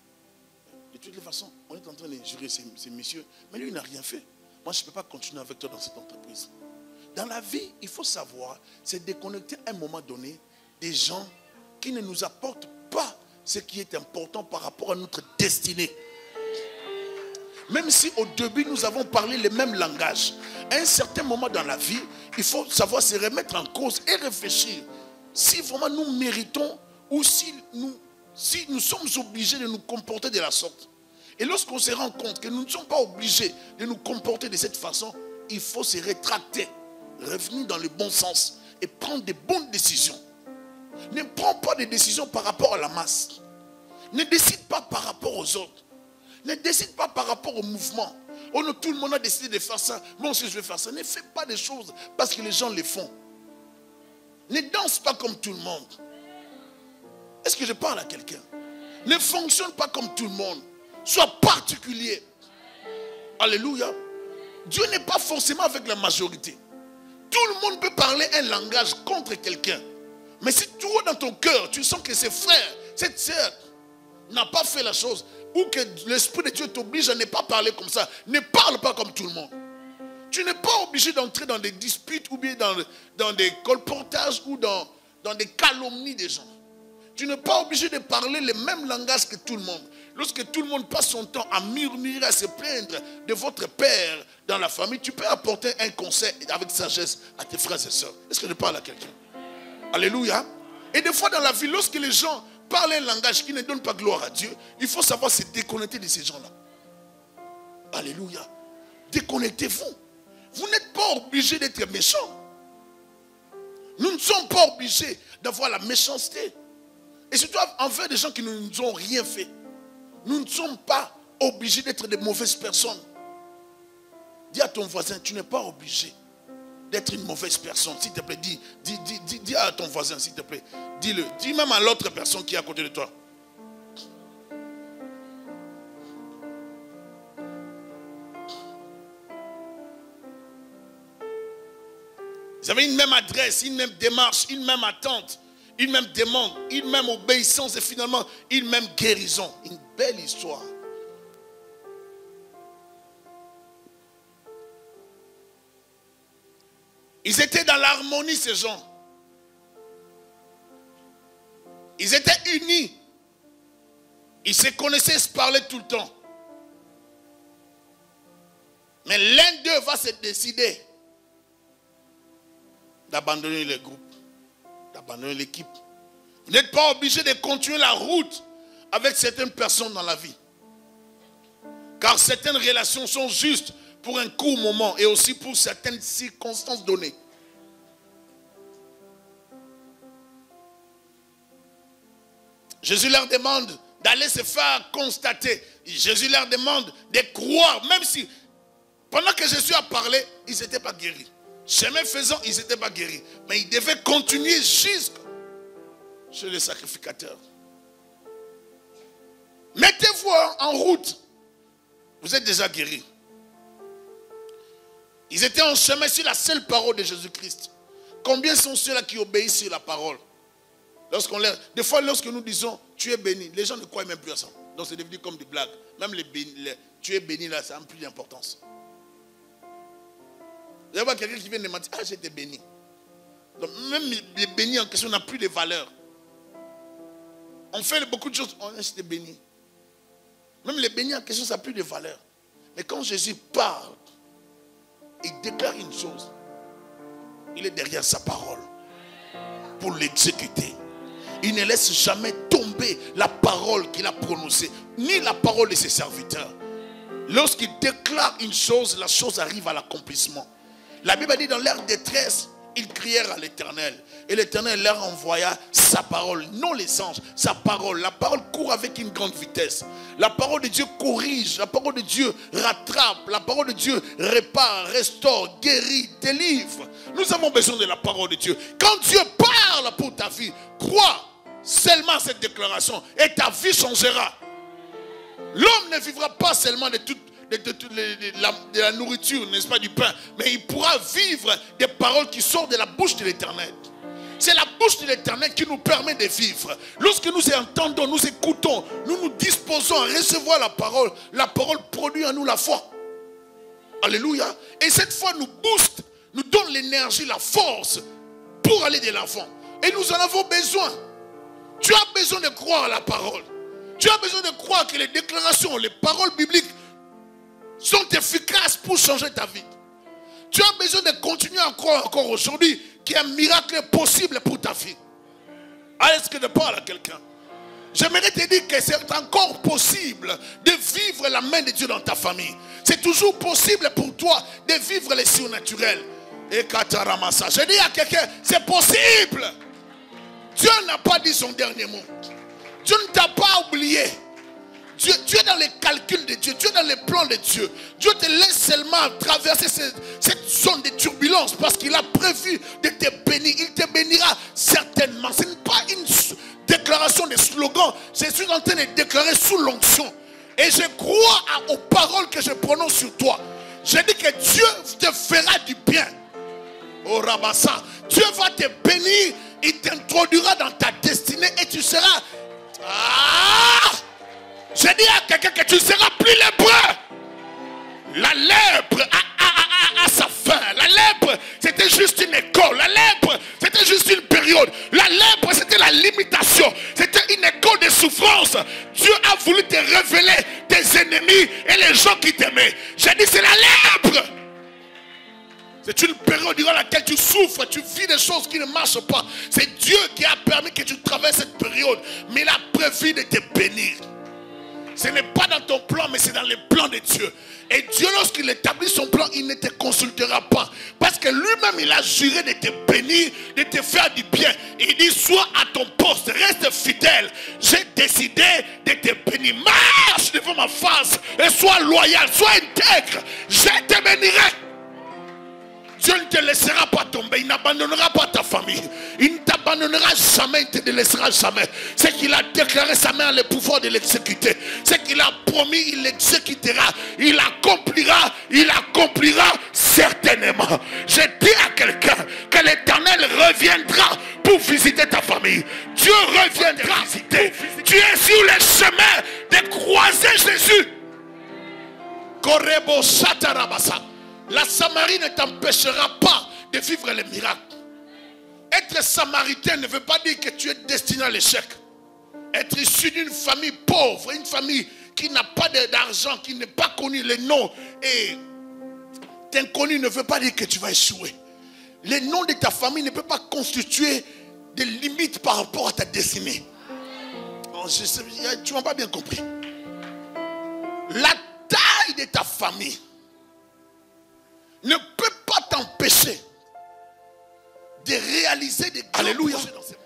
de toutes les façons, on est en train d'injurer ces messieurs. Mais lui, il n'a rien fait. Moi, je ne peux pas continuer avec toi dans cette entreprise. Dans la vie, il faut savoir se déconnecter à un moment donné des gens qui ne nous apportent pas ce qui est important par rapport à notre destinée. Même si au début, nous avons parlé le même langage. À un certain moment dans la vie, il faut savoir se remettre en cause et réfléchir. Si vraiment nous méritons ou si nous sommes obligés de nous comporter de la sorte. Et lorsqu'on se rend compte que nous ne sommes pas obligés de nous comporter de cette façon, il faut se rétracter, revenir dans le bon sens et prendre des bonnes décisions. Ne prends pas de décisions par rapport à la masse. Ne décide pas par rapport aux autres. Ne décide pas par rapport au mouvement. Oh non, tout le monde a décidé de faire ça. Moi aussi je vais faire ça. Ne fais pas des choses parce que les gens les font. Ne danse pas comme tout le monde. Est-ce que je parle à quelqu'un? Ne fonctionne pas comme tout le monde. Sois particulier. Alléluia. Dieu n'est pas forcément avec la majorité. Tout le monde peut parler un langage contre quelqu'un. Mais si toi dans ton cœur, tu sens que ses frères, cette sœur n'a pas fait la chose, ou que l'Esprit de Dieu t'oblige à ne pas parler comme ça, ne parle pas comme tout le monde. Tu n'es pas obligé d'entrer dans des disputes ou bien dans des colportages ou dans des calomnies des gens. Tu n'es pas obligé de parler le même langage que tout le monde. Lorsque tout le monde passe son temps à murmurer, à se plaindre de votre père dans la famille, tu peux apporter un conseil avec sagesse à tes frères et sœurs. Est-ce que je parle à quelqu'un? Alléluia. Et des fois dans la vie, lorsque les gens parlent un langage qui ne donne pas gloire à Dieu, il faut savoir se déconnecter de ces gens-là. Alléluia. Déconnectez-vous. Vous n'êtes pas obligés d'être méchants. Nous ne sommes pas obligés d'avoir la méchanceté. Et surtout envers des gens qui ne nous ont rien fait. Nous ne sommes pas obligés d'être de mauvaises personnes. Dis à ton voisin, tu n'es pas obligé d'être une mauvaise personne. S'il te plaît, dis à ton voisin, s'il te plaît. Dis-le. Dis même à l'autre personne qui est à côté de toi. Vous avez une même adresse, une même démarche, une même attente, une même demande, une même obéissance et finalement une même guérison. Une belle histoire. Ils étaient dans l'harmonie, ces gens. Ils étaient unis. Ils se connaissaient, se parlaient tout le temps. Mais l'un d'eux va se décider d'abandonner le groupe, d'abandonner l'équipe. Vous n'êtes pas obligé de continuer la route avec certaines personnes dans la vie. Car certaines relations sont justes pour un court moment et aussi pour certaines circonstances données. Jésus leur demande d'aller se faire constater. Jésus leur demande de croire, même si pendant que Jésus a parlé, ils n'étaient pas guéris. Chemin faisant, ils n'étaient pas guéris. Mais ils devaient continuer chez les sacrificateurs. Mettez-vous en route. Vous êtes déjà guéris. Ils étaient en chemin sur la seule parole de Jésus-Christ. Combien sont ceux-là qui obéissent sur la parole? Des fois, lorsque nous disons tu es béni, les gens ne croient même plus à ça. Donc c'est devenu comme des blagues. Même tu es béni là, ça n'a plus d'importance. Vous allez voir quelqu'un qui vient de mentir, ah j'étais béni. Donc même les bénis en question n'ont plus de valeur. On fait beaucoup de choses, on est béni. Même les bénis en question, ça n'a plus de valeur. Mais quand Jésus parle, il déclare une chose. Il est derrière sa parole pour l'exécuter. Il ne laisse jamais tomber la parole qu'il a prononcée, ni la parole de ses serviteurs. Lorsqu'il déclare une chose, la chose arrive à l'accomplissement. La Bible dit dans leur détresse, ils crièrent à l'Éternel. Et l'Éternel leur envoya sa parole, non les anges, sa parole. La parole court avec une grande vitesse. La parole de Dieu corrige, la parole de Dieu rattrape, la parole de Dieu répare, restaure, guérit, délivre. Nous avons besoin de la parole de Dieu. Quand Dieu parle pour ta vie, crois seulement cette déclaration et ta vie changera. L'homme ne vivra pas seulement de la nourriture, n'est-ce pas, du pain, mais il pourra vivre des paroles qui sortent de la bouche de l'Éternel. C'est la bouche de l'Éternel qui nous permet de vivre. Lorsque nous entendons, nous écoutons, nous nous disposons à recevoir la parole produit en nous la foi. Alléluia. Et cette foi nous booste, nous donne l'énergie, la force pour aller de l'avant. Et nous en avons besoin. Tu as besoin de croire à la parole. Tu as besoin de croire que les déclarations, les paroles bibliques sont efficaces pour changer ta vie. Tu as besoin de continuer à croire encore aujourd'hui qu'il y a un miracle possible pour ta vie. Est-ce que je parle à quelqu'un? J'aimerais te dire que c'est encore possible de vivre la main de Dieu dans ta famille. C'est toujours possible pour toi de vivre les surnaturels. Et Kataramasa, je dis à quelqu'un, c'est possible. Dieu n'a pas dit son dernier mot. Dieu ne t'a pas oublié. Tu es dans les calculs de Dieu. Tu es dans les plans de Dieu. Dieu te laisse seulement traverser cette zone de turbulence parce qu'il a prévu de te bénir. Il te bénira certainement. Ce n'est pas une déclaration de slogan. Je suis en train de déclarer sous l'onction. Et je crois aux paroles que je prononce sur toi. Je dis que Dieu te fera du bien. Au Rabassa. Dieu va te bénir. Il t'introduira dans ta destinée et tu seras... Je dis à quelqu'un que tu ne seras plus lépreux. La lèpre a sa fin. La lèpre, c'était juste une école. La lèpre, c'était juste une période. La lèpre, c'était la limitation. C'était une école de souffrance. Dieu a voulu te révéler tes ennemis et les gens qui t'aimaient. J'ai dit, c'est la lèpre. C'est une période durant laquelle tu souffres, tu vis des choses qui ne marchent pas. C'est Dieu qui a permis que tu traverses cette période. Mais il a prévu de te bénir. Ce n'est pas dans ton plan, mais c'est dans les plans de Dieu. Et Dieu, lorsqu'il établit son plan, il ne te consultera pas. Parce que lui-même, il a juré de te bénir, de te faire du bien. Il dit, sois à ton poste, reste fidèle. J'ai décidé de te bénir. Marche devant ma face et sois loyal, sois intègre. Je te bénirai. Dieu ne te laissera pas tomber. Il n'abandonnera pas ta famille. Il ne t'abandonnera jamais. Il ne te laissera jamais. Ce qu'il a déclaré, sa main a le pouvoir de l'exécuter. Ce qu'il a promis, il l'exécutera. Il accomplira certainement. Je dis à quelqu'un que l'Éternel reviendra pour visiter ta famille. Dieu reviendra visiter. Tu es sur le chemin de croiser Jésus. Korebo Satarabasa. La Samarie ne t'empêchera pas de vivre les miracles. Être samaritain ne veut pas dire que tu es destiné à l'échec. Être issu d'une famille pauvre, une famille qui n'a pas d'argent, qui n'est pas connu, le nom et inconnu ne veut pas dire que tu vas échouer. Le nom de ta famille ne peut pas constituer des limites par rapport à ta destinée. Tu m'as pas bien compris. La taille de ta famille ne peut pas t'empêcher de réaliser des grands projets dans ce monde.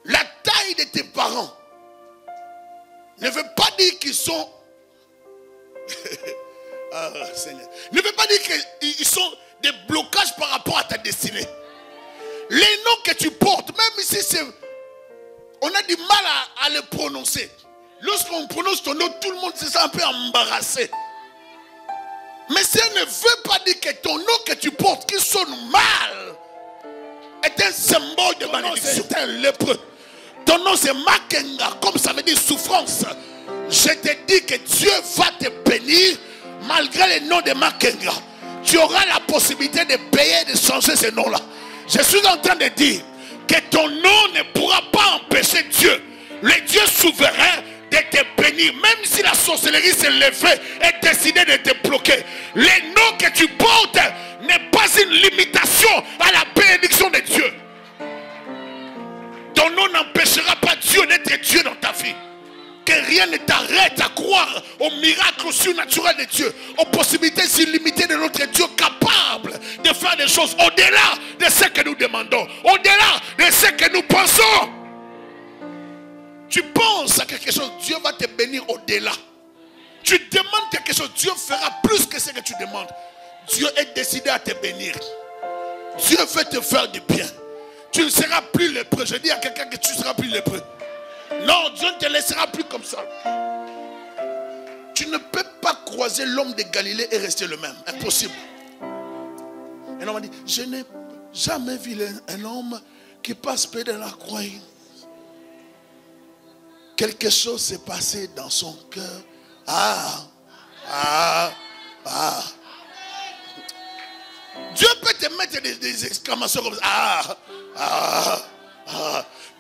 La taille de tes parents ne veut pas dire qu'ils sont Seigneur, ne veut pas dire qu'ils sont des blocages par rapport à ta destinée. Les noms que tu portes, même si c'est on a du mal à le prononcer. Lorsqu'on prononce ton nom, tout le monde se sent un peu embarrassé. Mais ça ne veut pas dire que ton nom que tu portes, qui sonne mal, est un symbole de malédiction. C'est un lépreux. Ton nom c'est Makenga, comme ça veut dire souffrance. Je te dis que Dieu va te bénir malgré le nom de Makenga. Tu auras la possibilité de payer et de changer ce nom-là. Je suis en train de dire que ton nom ne pourra pas empêcher Dieu, le Dieu souverain, de te bénir. Même si la sorcellerie s'est levée et décidé de te bloquer, le nom que tu portes n'est pas une limitation à la bénédiction de Dieu. Ton nom n'empêchera pas Dieu d'être Dieu dans ta vie. Que rien ne t'arrête à croire aux miracles surnaturels de Dieu, aux possibilités illimitées de notre Dieu capable de faire des choses au-delà de ce que nous demandons, au-delà de ce que nous pensons. Tu penses à quelque chose, Dieu va te bénir au-delà. Tu demandes quelque chose, Dieu fera plus que ce que tu demandes. Dieu est décidé à te bénir. Dieu veut te faire du bien. Tu ne seras plus lépreux. Je dis à quelqu'un que tu ne seras plus lépreux. Non, Dieu ne te laissera plus comme ça. Tu ne peux pas croiser l'homme de Galilée et rester le même. Impossible. Un homme m'a dit, je n'ai jamais vu un homme qui passe près de la croix. Quelque chose s'est passé dans son cœur. Dieu peut te mettre des exclamations comme ça.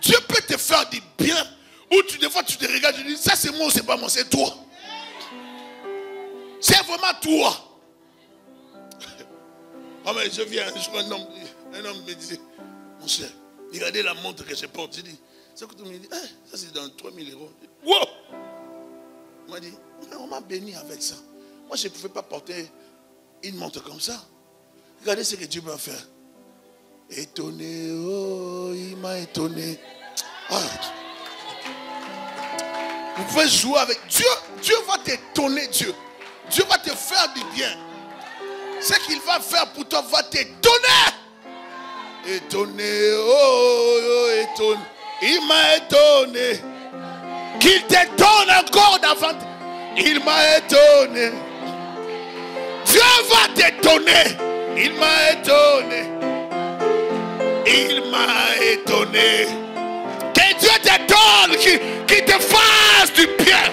Dieu peut te faire du bien. Ou des fois tu te regardes et tu dis, ça c'est moi ou c'est pas moi, c'est toi. C'est vraiment toi. Oh mais je viens, un homme me disait, mon cher, regardez la montre que je porte. Je dis, ça coûte, il me dit, ça c'est dans 3000 €. Wow! Il m'a dit, on m'a béni avec ça. Moi je ne pouvais pas porter une montre comme ça. Regardez ce que Dieu va faire. Étonné, oh, il m'a étonné. Vous pouvez jouer avec Dieu. Dieu va t'étonner, Dieu. Dieu va te faire du bien. Ce qu'il va faire pour toi va t'étonner. Étonné, oh, étonné. Il m'a étonné. Qu'il t'étonne encore davantage. Il m'a étonné. Dieu va t'étonner. Il m'a étonné. Il m'a étonné. Que Dieu t'étonne, qu'il te fasse du bien.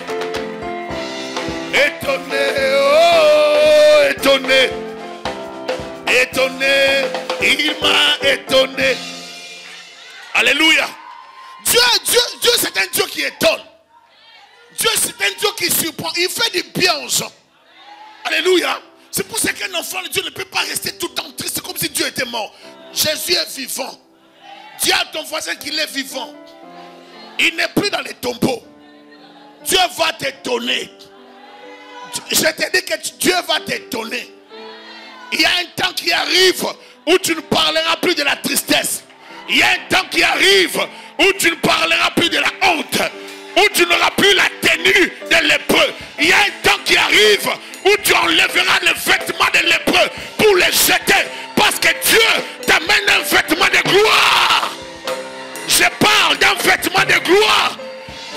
Étonné, oh, étonné. Étonné, il m'a étonné. Alléluia. Dieu c'est un Dieu qui étonne. Dieu c'est un Dieu qui surprend. Il fait du bien aux gens. Alléluia. C'est pour ça qu'un enfant de Dieu ne peut pas rester tout le temps triste comme si Dieu était mort. Jésus est vivant. Dis à ton voisin qu'il est vivant. Il n'est plus dans les tombeaux. Dieu va t'étonner. Je te dis que Dieu va t'étonner. Il y a un temps qui arrive où tu ne parleras plus de la tristesse. Il y a un temps qui arrive où tu ne parleras plus de la honte. Où tu n'auras plus la tenue de lépreux. Il y a un temps qui arrive où tu enlèveras les vêtements de lépreux pour les jeter. Parce que Dieu t'amène un vêtement de gloire. Je parle d'un vêtement de gloire.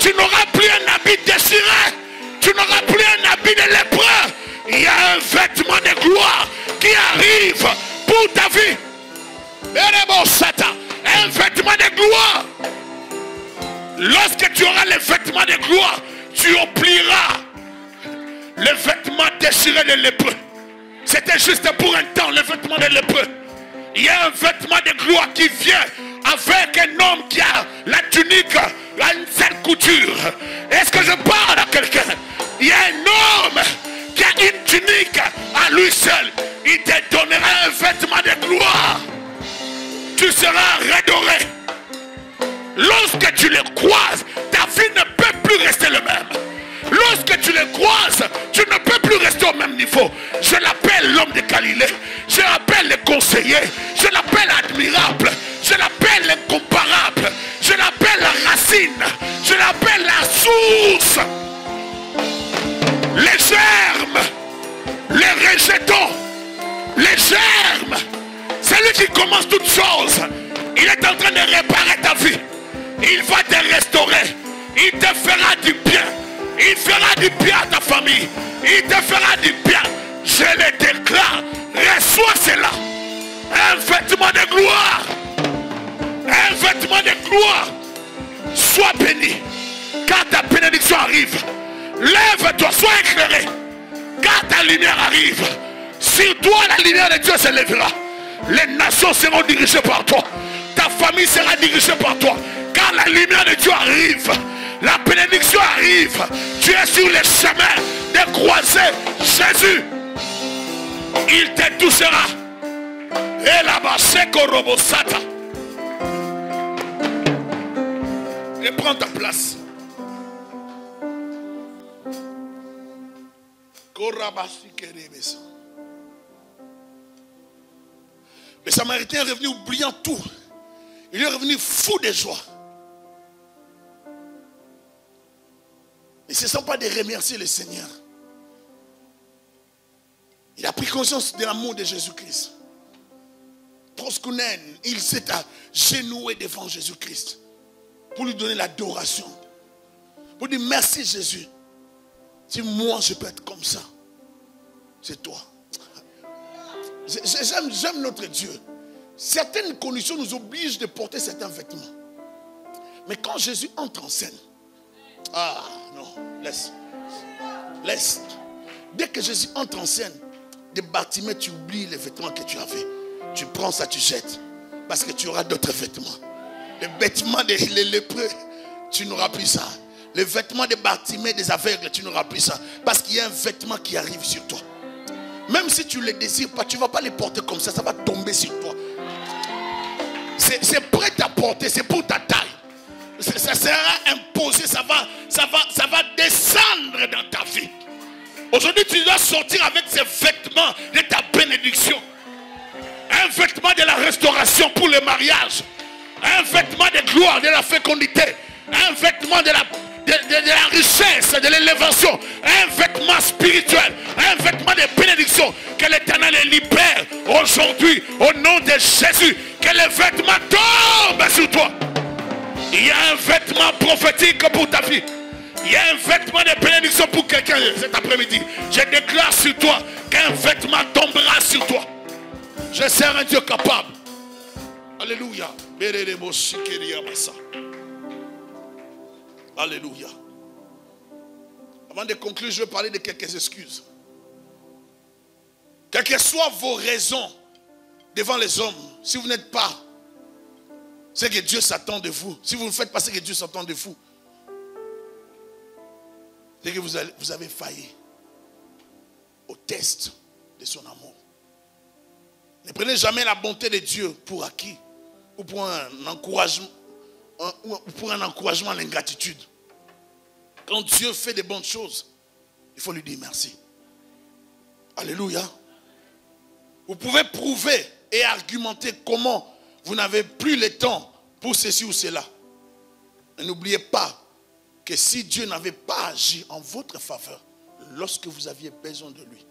Tu n'auras plus un habit déchiré. Tu n'auras plus un habit de lépreux. Il y a un vêtement de gloire qui arrive pour ta vie. Un vêtement de gloire. Lorsque tu auras les vêtements de gloire, tu oublieras les vêtements déchirés de lépreux. C'était juste pour un temps, les vêtements de lépreux. Il y a un vêtement de gloire qui vient avec un homme qui a la tunique à une seule couture. Est-ce que je parle à quelqu'un? Il y a un homme qui a une tunique à lui seul. Il te donnera un vêtement de gloire. Tu seras redoré. Lorsque tu les croises, ta vie ne peut plus rester le même. Lorsque tu les croises, tu ne peux plus rester au même niveau. Je l'appelle l'homme de Galilée. Je l'appelle le conseiller. Je l'appelle admirable. Je l'appelle l'incomparable. Je l'appelle la racine. Je l'appelle la source. Les germes, les rejetons, les germes. C'est lui qui commence toutes choses. Il est en train de réparer ta vie. Il va te restaurer. Il te fera du bien. Il fera du bien à ta famille. Il te fera du bien. Je le déclare. Reçois cela. Un vêtement de gloire. Un vêtement de gloire. Sois béni. Quand ta bénédiction arrive, lève-toi, sois éclairé. Quand ta lumière arrive, sur toi la lumière de Dieu se lèvera. Les nations seront dirigées par toi. Ta famille sera dirigée par toi. Quand la lumière de Dieu arrive, la bénédiction arrive, tu es sur le chemin de croiser Jésus. Il te touchera. Et là-bas, c'est Korobosata. Et prends ta place. Le Samaritain est revenu oubliant tout. Il est revenu fou de joie. Et ce ne sont pas de remercier le Seigneur. Il a pris conscience de l'amour de Jésus-Christ. Proskounen, il s'est agenouillé devant Jésus-Christ pour lui donner l'adoration. Pour dire merci Jésus. Si moi je peux être comme ça, c'est toi. J'aime notre Dieu. Certaines conditions nous obligent de porter certains vêtements. Mais quand Jésus entre en scène, ah non, laisse. Dès que Jésus entre en scène, des bâtiments, tu oublies les vêtements que tu avais. Tu prends ça, tu jettes. Parce que tu auras d'autres vêtements. Les vêtements des lépreux, tu n'auras plus ça. Les vêtements des bâtiments, des aveugles, tu n'auras plus ça. Parce qu'il y a un vêtement qui arrive sur toi. Même si tu ne les désires pas, tu ne vas pas les porter comme ça. Ça va tomber sur toi. C'est prêt à porter, c'est pour ta taille. Ça sera imposé, ça va descendre dans ta vie. Aujourd'hui, tu dois sortir avec ces vêtements de ta bénédiction. Un vêtement de la restauration pour le mariage. Un vêtement de gloire, de la fécondité. Un vêtement de la richesse, de l'élévation. Un vêtement spirituel. Un vêtement de bénédiction. Que l'Éternel les libère aujourd'hui au nom de Jésus. Que les vêtements tombent sur toi. Il y a un vêtement prophétique pour ta vie. Il y a un vêtement de bénédiction pour quelqu'un cet après-midi. Je déclare sur toi qu'un vêtement tombera sur toi. Je sers un Dieu capable. Alléluia. Alléluia. Avant de conclure, je vais parler de quelques excuses. Quelles que soient vos raisons devant les hommes, si vous n'êtes pas ce que Dieu s'attend de vous, si vous ne faites pas ce que Dieu s'attend de vous, c'est que vous avez failli au test de son amour. Ne prenez jamais la bonté de Dieu pour acquis ou pour un encouragement à l'ingratitude. Quand Dieu fait de bonnes choses, il faut lui dire merci. Alléluia. Vous pouvez prouver et argumenter comment vous n'avez plus le temps pour ceci ou cela. Mais n'oubliez pas que si Dieu n'avait pas agi en votre faveur lorsque vous aviez besoin de lui,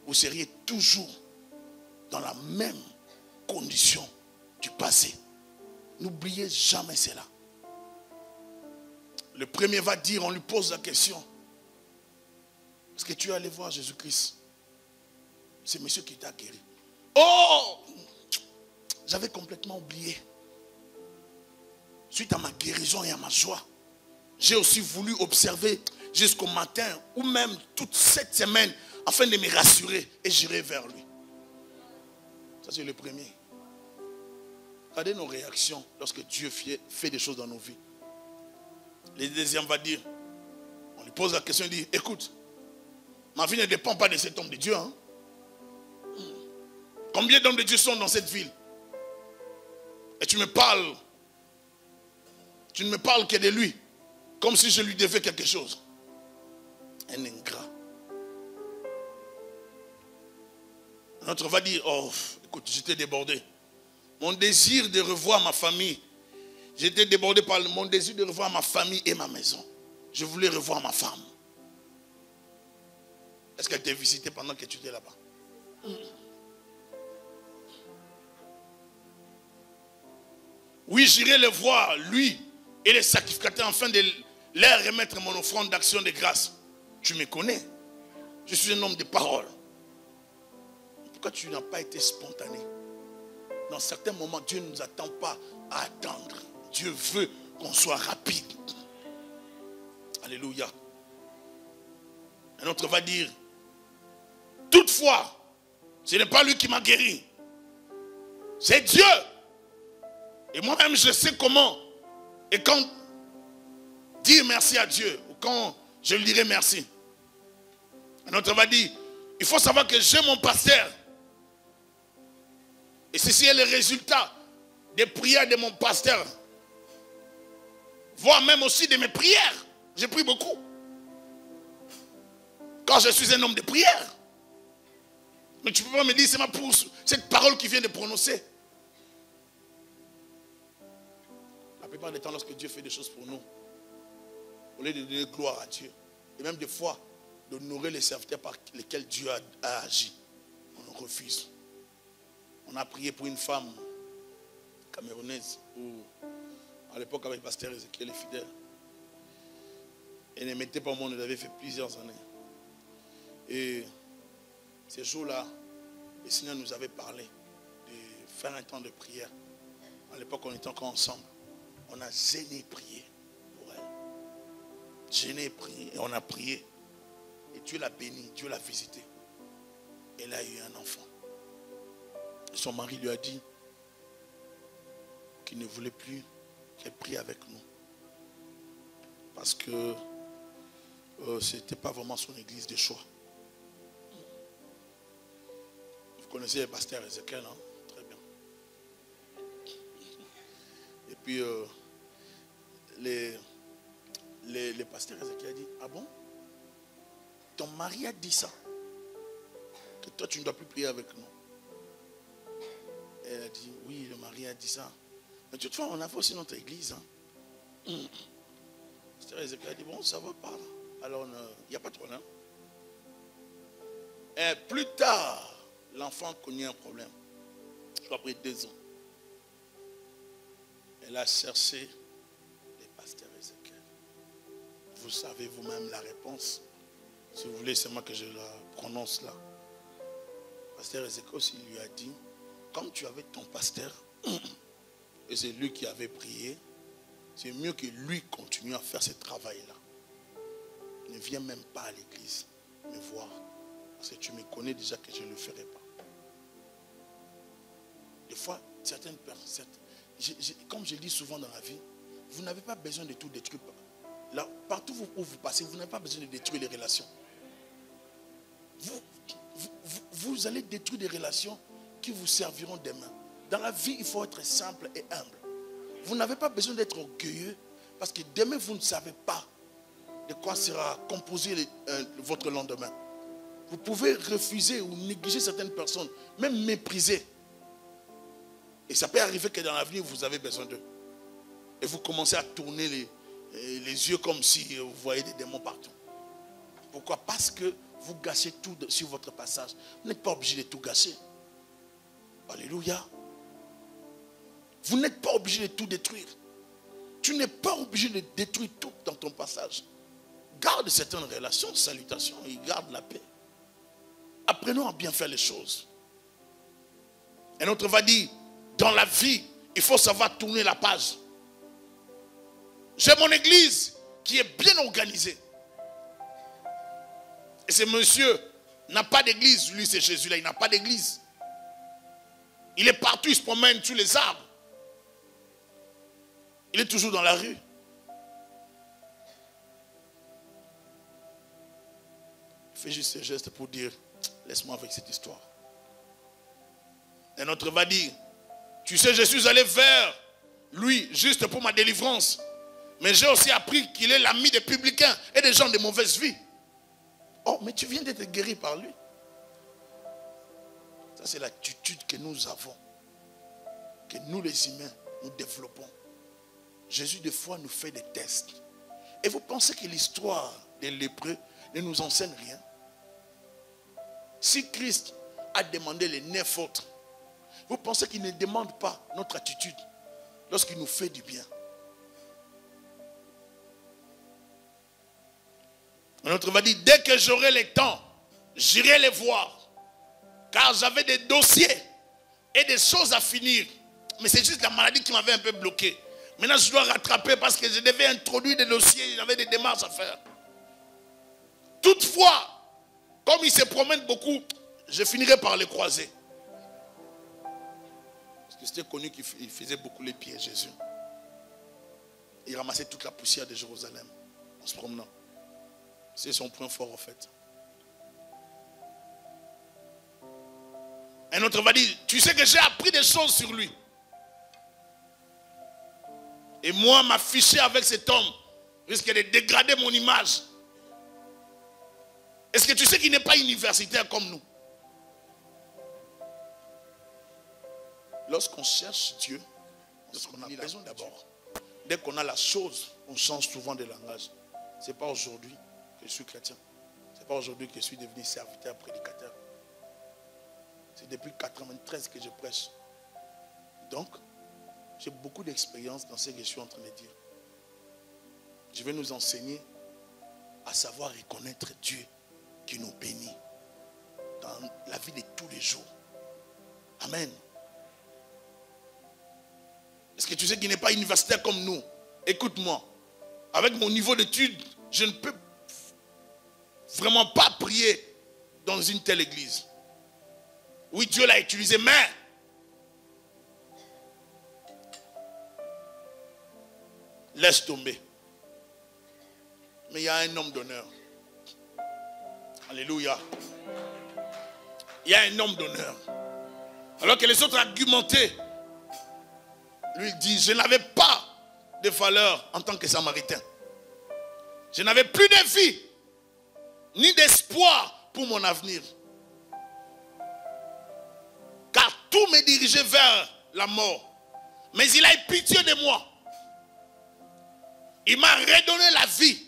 vous seriez toujours dans la même condition du passé. N'oubliez jamais cela. Le premier va dire, on lui pose la question, est-ce que tu es allé voir Jésus-Christ? C'est monsieur qui t'a guéri. Oh, j'avais complètement oublié. Suite à ma guérison et à ma joie, j'ai aussi voulu observer jusqu'au matin ou même toute cette semaine afin de me rassurer et j'irai vers lui. Ça c'est le premier. Regardez nos réactions lorsque Dieu fait des choses dans nos vies. Le deuxième va dire, on lui pose la question, il dit, écoute, ma vie ne dépend pas de cet homme de Dieu. Hein? Combien d'hommes de Dieu sont dans cette ville? Et tu ne me parles que de lui, comme si je lui devais quelque chose. Un ingrat. Un autre va dire, oh, écoute, j'étais débordé. Mon désir de revoir ma famille, j'étais débordé par mon désir de revoir ma famille et ma maison. Je voulais revoir ma femme. Est-ce qu'elle t'a visité pendant que tu étais là-bas? Oui, j'irai le voir, lui, et les sacrificateurs afin de leur remettre mon offrande d'action de grâce. Tu me connais. Je suis un homme de parole. Pourquoi tu n'as pas été spontané? Dans certains moments, Dieu ne nous attend pas à attendre. Dieu veut qu'on soit rapide. Alléluia. Un autre va dire, toutefois, ce n'est pas lui qui m'a guéri. C'est Dieu. Et moi-même, je sais comment. Et quand dire merci à Dieu, ou quand je lui dirai merci. Un autre va dire, il faut savoir que j'ai mon pasteur. Et ceci est le résultat des prières de mon pasteur. Voire même aussi de mes prières. J'ai prié beaucoup. Quand je suis un homme de prière. Mais tu ne peux pas me dire, c'est pour cette parole qui vient de prononcer. La plupart des temps, lorsque Dieu fait des choses pour nous, au lieu de donner gloire à Dieu, et même des fois, d'honorer les serviteurs par lesquels Dieu a agi, on refuse. On a prié pour une femme camerounaise, où, à l'époque avec le pasteur Ézéchiel, les fidèles. Elle ne mettait pas au monde, elle avait fait plusieurs années. Et ces jours-là, le Seigneur nous avait parlé de faire un temps de prière. À l'époque, on était encore ensemble. On a gêné prié pour elle. Gêné prié, et on a prié. Et Dieu l'a bénie, Dieu l'a visité. Elle a eu un enfant. Et son mari lui a dit qu'il ne voulait plus qu'elle prie avec nous. Parce que ce n'était pas vraiment son église de choix. Vous connaissez le pasteur Ézéchiel, hein? Très bien. Et puis, le pasteur Ézéchiel a dit, ah bon? Ton mari a dit ça? Que toi, tu ne dois plus prier avec nous. Elle a dit, oui, le mari a dit ça. Mais toutefois, on a fait aussi notre église. Hein. Le pasteur Ézéchiel a dit, bon, ça va pas. Alors, il n'y a pas de problème. Et plus tard, l'enfant connaît un problème. Après 2 ans. Elle a cherché le pasteur Ézéchiel. Vous savez vous-même la réponse. Si vous voulez, c'est moi que je la prononce là. Le pasteur Ézéchiel aussi lui a dit, comme tu avais ton pasteur, et c'est lui qui avait prié, c'est mieux que lui continue à faire ce travail-là. Ne viens même pas à l'église me voir. Parce que tu me connais déjà que je ne le ferai pas. Des fois, certaines personnes, comme je dis souvent dans la vie, vous n'avez pas besoin de tout détruire. Là, partout où vous passez, vous n'avez pas besoin de détruire les relations. Vous allez détruire des relations qui vous serviront demain. Dans la vie, il faut être simple et humble. Vous n'avez pas besoin d'être orgueilleux parce que demain, vous ne savez pas de quoi sera composé votre lendemain. Vous pouvez refuser ou négliger certaines personnes, même mépriser. Et ça peut arriver que dans l'avenir, vous avez besoin d'eux. Et vous commencez à tourner les yeux comme si vous voyez des démons partout. Pourquoi? Parce que vous gâchez tout sur votre passage. Vous n'êtes pas obligé de tout gâcher. Alléluia. Vous n'êtes pas obligé de tout détruire. Tu n'es pas obligé de détruire tout dans ton passage. Garde certaines relations, salutations, et garde la paix. Apprenons à bien faire les choses. Un autre va dire, dans la vie, il faut savoir tourner la page. J'ai mon église qui est bien organisée. Et ce monsieur n'a pas d'église. Lui, c'est Jésus-là, il n'a pas d'église. Il est partout, il se promène sur les arbres. Il est toujours dans la rue. Il fait juste ce geste pour dire, laisse-moi avec cette histoire. Un autre va dire, tu sais, je suis allé vers lui juste pour ma délivrance. Mais j'ai aussi appris qu'il est l'ami des publicains et des gens de mauvaise vie. Oh, mais tu viens d'être guéri par lui. Ça, c'est l'attitude que nous avons. Que nous, les humains, nous développons. Jésus, des fois, nous fait des tests. Et vous pensez que l'histoire des lépreux ne nous enseigne rien? Si Christ a demandé les 9 autres, vous pensez qu'il ne demande pas notre attitude lorsqu'il nous fait du bien? Un autre va dire, dès que j'aurai le temps, j'irai les voir. Car j'avais des dossiers et des choses à finir. Mais c'est juste la maladie qui m'avait un peu bloqué. Maintenant, je dois rattraper parce que je devais introduire des dossiers, j'avais des démarches à faire. Toutefois, comme il se promène beaucoup, je finirai par les croiser. Parce que c'était connu qu'il faisait beaucoup les pieds, Jésus. Il ramassait toute la poussière de Jérusalem en se promenant. C'est son point fort en fait. Un autre va dire, tu sais que j'ai appris des choses sur lui. Et moi, m'afficher avec cet homme risque de dégrader mon image. Est-ce que tu sais qu'il n'est pas universitaire comme nous? Lorsqu'on cherche Dieu, lorsqu'on a besoin d'abord, dès qu'on a la chose, on change souvent de langage. Ce n'est pas aujourd'hui que je suis chrétien. Ce n'est pas aujourd'hui que je suis devenu serviteur, prédicateur. C'est depuis 1993 que je prêche. Donc, j'ai beaucoup d'expérience dans ce que je suis en train de dire. Je vais nous enseigner à savoir reconnaître Dieu qui nous bénit dans la vie de tous les jours. Amen. Est-ce que tu sais qu'il n'est pas universitaire comme nous? Écoute-moi. Avec mon niveau d'études, je ne peux vraiment pas prier dans une telle église. Oui, Dieu l'a utilisé, mais laisse tomber. Mais il y a un homme d'honneur. Alléluia. Il y a un homme d'honneur. Alors que les autres argumentaient, lui dit, je n'avais pas de valeur en tant que Samaritain. Je n'avais plus de vie, ni d'espoir pour mon avenir. Car tout me dirigeait vers la mort. Mais il a eu pitié de moi. Il m'a redonné la vie.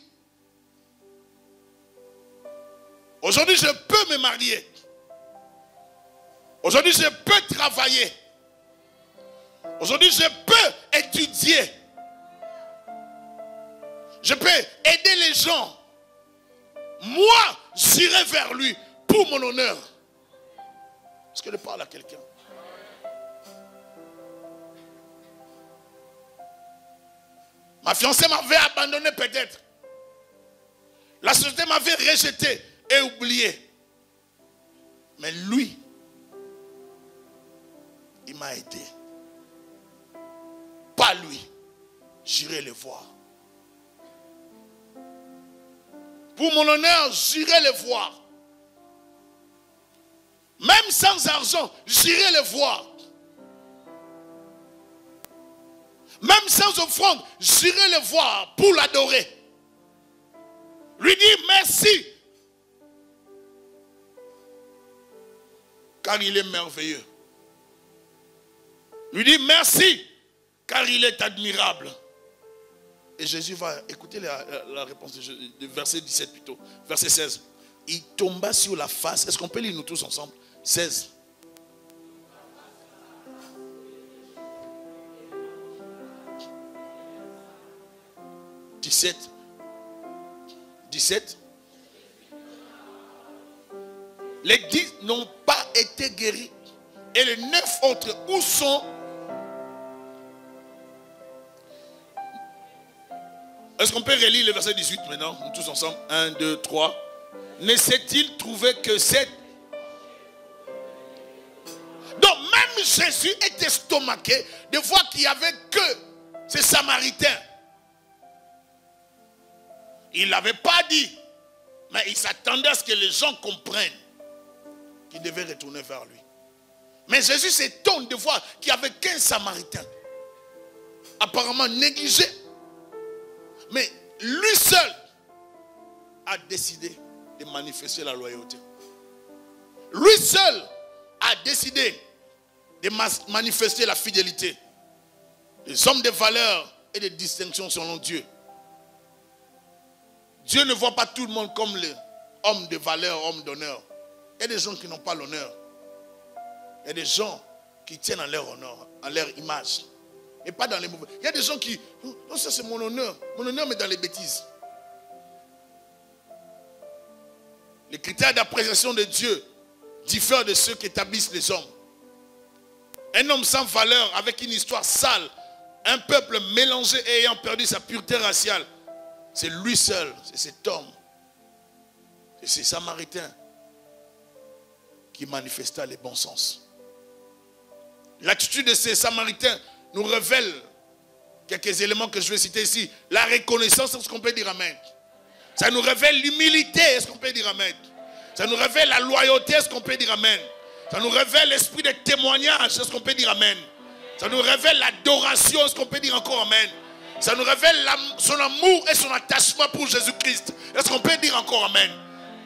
Aujourd'hui, je peux me marier. Aujourd'hui, je peux travailler. Aujourd'hui, je peux étudier. Je peux aider les gens. Moi, j'irai vers lui pour mon honneur. Est-ce que je parle à quelqu'un? Ma fiancée m'avait abandonné peut-être. La société m'avait rejeté et oublié. Mais lui, il m'a aidé. Pas lui. J'irai le voir. Pour mon honneur, j'irai le voir. Même sans argent, j'irai le voir. Même sans offrande, j'irai le voir pour l'adorer. Lui dire merci. Car il est merveilleux. Lui dire merci. Car il est admirable. Et Jésus va écouter la réponse de verset 17 plutôt. Verset 16. Il tomba sur la face. Est-ce qu'on peut lire nous tous ensemble? 16. « 17. 17. Les 10 n'ont pas été guéris. Et les 9 autres, où sont? Est-ce qu'on peut relire le verset 18 maintenant, nous tous ensemble? 1, 2, 3. Ne s'est-il trouvé que 7? Donc même Jésus est estomaqué de voir qu'il n'y avait que ces Samaritains. Il ne l'avait pas dit, mais il s'attendait à ce que les gens comprennent qu'il devait retourner vers lui. Mais Jésus s'étonne de voir qu'il n'y avait qu'un Samaritain, apparemment négligé. Mais lui seul a décidé de manifester la loyauté. Lui seul a décidé de manifester la fidélité. Les hommes de valeur et de distinction selon Dieu. Dieu ne voit pas tout le monde comme les hommes de valeur, hommes d'honneur. Il y a des gens qui n'ont pas l'honneur. Il y a des gens qui tiennent à leur honneur, à leur image. Et pas dans les mauvais. Il y a des gens qui, non, ça c'est mon honneur. Mon honneur, mais dans les bêtises. Les critères d'appréciation de Dieu diffèrent de ceux qu'établissent les hommes. Un homme sans valeur, avec une histoire sale, un peuple mélangé et ayant perdu sa pureté raciale, c'est lui seul, c'est cet homme, c'est ces Samaritains qui manifesta les bons sens. L'attitude de ces Samaritains nous révèle quelques éléments que je vais citer ici. La reconnaissance, est-ce qu'on peut dire amen? Ça nous révèle l'humilité, est-ce qu'on peut dire amen? Ça nous révèle la loyauté, est-ce qu'on peut dire amen? Ça nous révèle l'esprit de témoignage, est-ce qu'on peut dire amen? Ça nous révèle l'adoration, est-ce qu'on peut dire encore amen? Ça nous révèle son amour et son attachement pour Jésus-Christ. Est-ce qu'on peut dire encore amen?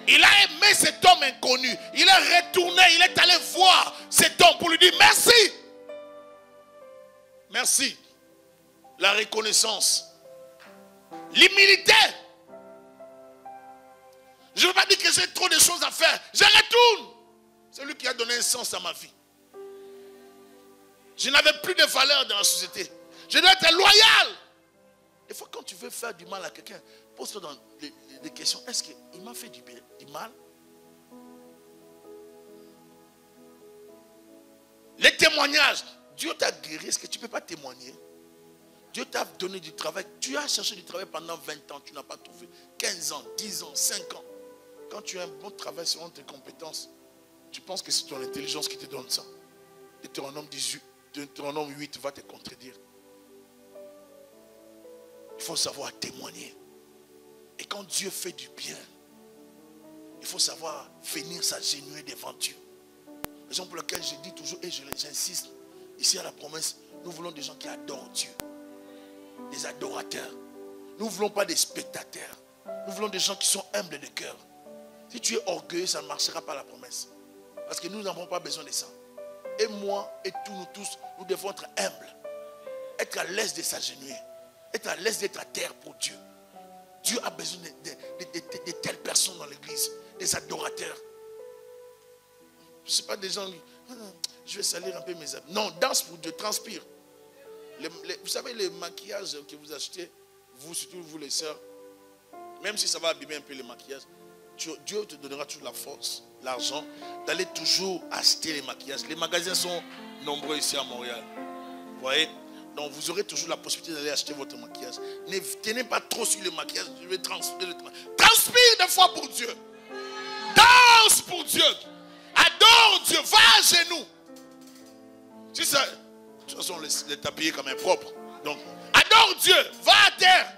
Il a aimé cet homme inconnu. Il est retourné, il est allé voir cet homme pour lui dire merci. Merci. La reconnaissance. L'humilité. Je ne veux pas dire que j'ai trop de choses à faire. Je retourne. C'est lui qui a donné un sens à ma vie. Je n'avais plus de valeur dans la société. Je dois être loyal. Des fois, quand tu veux faire du mal à quelqu'un, pose-toi dans les questions. Est-ce qu'il m'a fait du mal? Les témoignages. Dieu t'a guéri. Est-ce que tu ne peux pas témoigner? Dieu t'a donné du travail. Tu as cherché du travail pendant 20 ans. Tu n'as pas trouvé. 15 ans, 10 ans, 5 ans. Quand tu as un bon travail selon tes compétences, tu penses que c'est ton intelligence qui te donne ça. Deutéronome 8 va te contredire. Il faut savoir témoigner. Et quand Dieu fait du bien, il faut savoir venir s'agenouiller devant Dieu. Raison pour laquelle je dis toujours, et j'insiste, ici à la promesse, nous voulons des gens qui adorent Dieu. Des adorateurs. Nous ne voulons pas des spectateurs. Nous voulons des gens qui sont humbles de cœur. Si tu es orgueilleux, ça ne marchera pas la promesse. Parce que nous n'avons pas besoin de ça. Et moi, et nous tous, nous devons être humbles. Être à l'aise de s'agenouiller. Être à l'aise d'être à terre pour Dieu. Dieu a besoin de telles personnes dans l'église. Des adorateurs. Ce n'est pas des gens qui... je vais salir un peu mes amis. Non, danse pour Dieu, transpire. Vous savez les maquillages que vous achetez, vous, surtout vous les sœurs, même si ça va abîmer un peu le maquillage, Dieu te donnera toute la force, l'argent, d'aller toujours acheter les maquillages. Les magasins sont nombreux ici à Montréal. Vous voyez? Donc vous aurez toujours la possibilité d'aller acheter votre maquillage. Ne tenez pas trop sur le maquillage. Je vais transpire. Transpire des fois pour Dieu. Danse pour Dieu. Adore Dieu. Va à genoux. Si ça, de toute façon, les tapis quand même propre. Donc, adore Dieu. Va à terre.